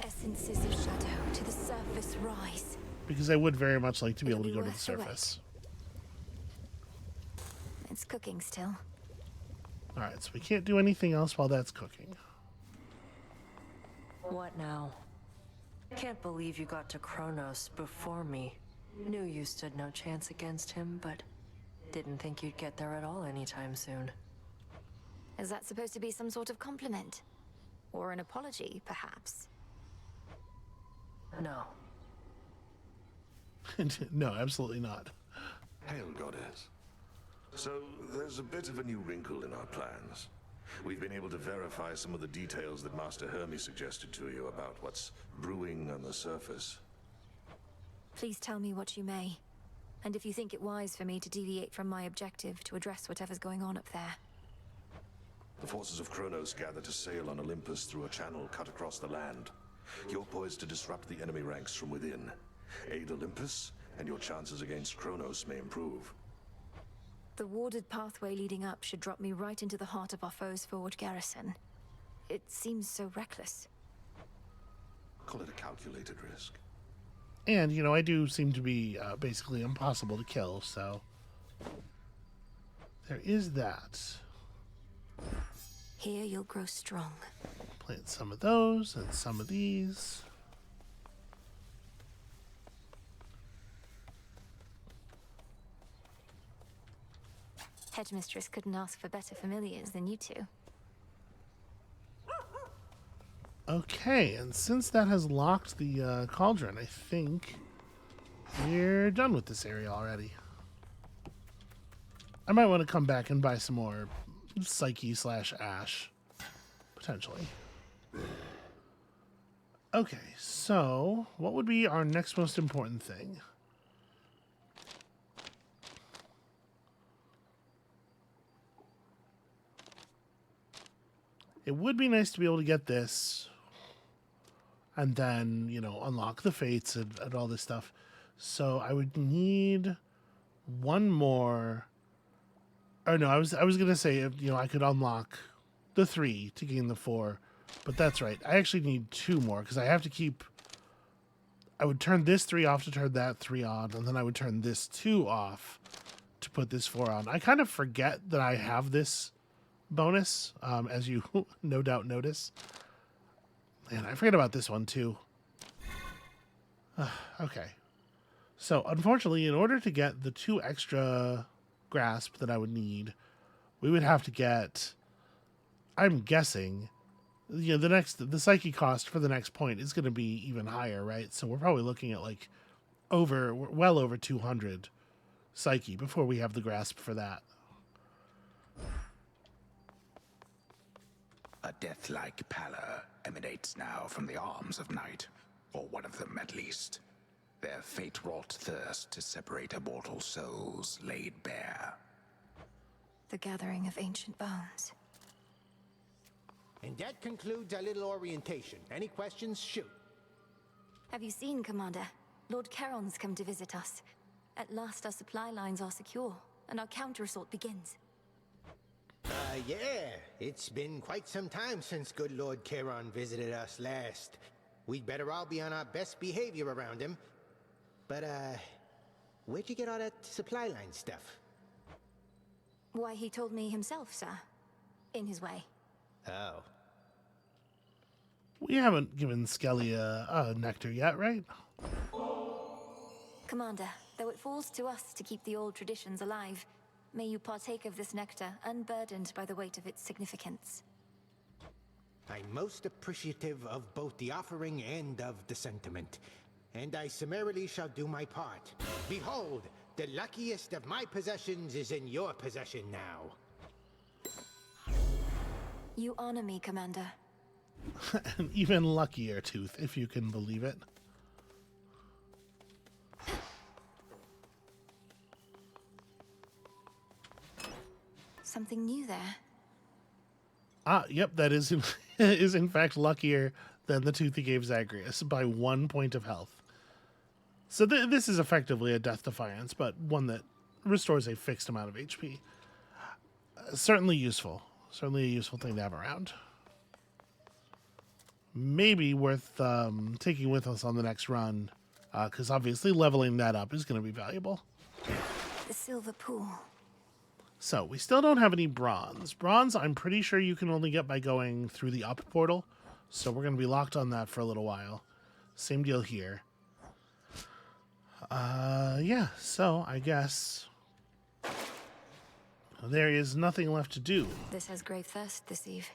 Essences of shadow to the surface rise. Because I would very much like to be able to go to the surface. It's cooking still. Alright, so we can't do anything else while that's cooking. What now? Can't believe you got to Chronos before me. Knew you stood no chance against him, but didn't think you'd get there at all anytime soon. Is that supposed to be some sort of compliment? Or an apology, perhaps? No. No, absolutely not. Hail, Goddess. So, there's a bit of a new wrinkle in our plans. We've been able to verify some of the details that Master Hermes suggested to you about what's brewing on the surface. Please tell me what you may. And if you think it wise for me to deviate from my objective to address whatever's going on up there. The forces of Chronos gather to sail on Olympus through a channel cut across the land. You're poised to disrupt the enemy ranks from within. Aid Olympus, and your chances against Chronos may improve. The warded pathway leading up should drop me right into the heart of our foe's forward garrison. It seems so reckless. Call it a calculated risk. And, you know, I do seem to be basically impossible to kill, so there is that. Here you'll grow strong. Plant some of those and some of these. Headmistress couldn't ask for better familiars than you two. Okay, and since that has locked the cauldron, I think we're done with this area already. I might want to come back and buy some more Psyche / Ash, potentially. Okay, so what would be our next most important thing? It would be nice to be able to get this and then, you know, unlock the fates and all this stuff. So I would need one more. Or no, I was going to say, you know, I could unlock the 3 to gain the 4. But that's right. I actually need 2 more because I have to keep... I would turn this 3 off to turn that 3 on. And then I would turn this 2 off to put this 4 on. I kind of forget that I have this bonus, as you no doubt notice. And I forget about this one too. Okay. So unfortunately, in order to get the 2 extra grasp that I would need, we would have to get, I'm guessing, you know, the psyche cost for the next point is going to be even higher, right? So we're probably looking at like well over 200 psyche before we have the grasp for that. A death-like pallor emanates now from the arms of night, or one of them at least. Their fate-wrought thirst to separate immortal souls laid bare. The gathering of ancient bones. And that concludes our little orientation. Any questions? Shoot. Have you seen, Commander? Lord Charon's come to visit us. At last our supply lines are secure, and our counter-assault begins. Yeah. It's been quite some time since good Lord Charon visited us last. We'd better all be on our best behavior around him. But, where'd you get all that supply line stuff? Why, he told me himself, sir. In his way. Oh. We haven't given Skelly a nectar yet, right? Commander, though it falls to us to keep the old traditions alive, may you partake of this nectar, unburdened by the weight of its significance. I'm most appreciative of both the offering and of the sentiment, and I summarily shall do my part. Behold, the luckiest of my possessions is in your possession now. You honor me, Commander. An even luckier tooth, if you can believe it. Something new there. Yep, that is is in fact luckier than the tooth he gave Zagreus by 1 point of health. So this is effectively a Death Defiance, but one that restores a fixed amount of HP. Certainly useful. Certainly a useful thing to have around. Maybe worth taking with us on the next run, because obviously leveling that up is going to be valuable. The silver pool. So, we still don't have any bronze. Bronze, I'm pretty sure you can only get by going through the up portal. So we're going to be locked on that for a little while. Same deal here. Yeah, so I guess there is nothing left to do. This has grave thirst this eve.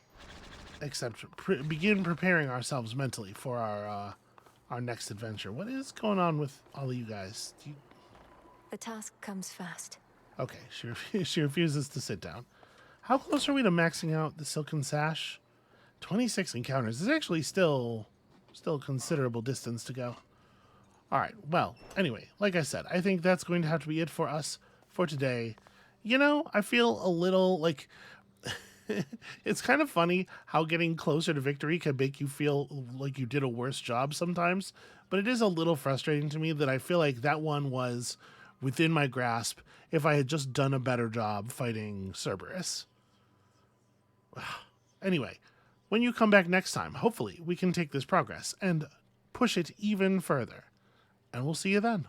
Except begin preparing ourselves mentally for our next adventure. What is going on with all of you guys? The task comes first. Okay, she refuses to sit down. How close are we to maxing out the Silken Sash? 26 encounters. There's actually still considerable distance to go. All right, well, anyway, like I said, I think that's going to have to be it for us for today. You know, I feel a little like It's kind of funny how getting closer to victory can make you feel like you did a worse job sometimes, but it is a little frustrating to me that I feel like that one was within my grasp if I had just done a better job fighting Cerberus. Anyway, when you come back next time, hopefully we can take this progress and push it even further. And we'll see you then.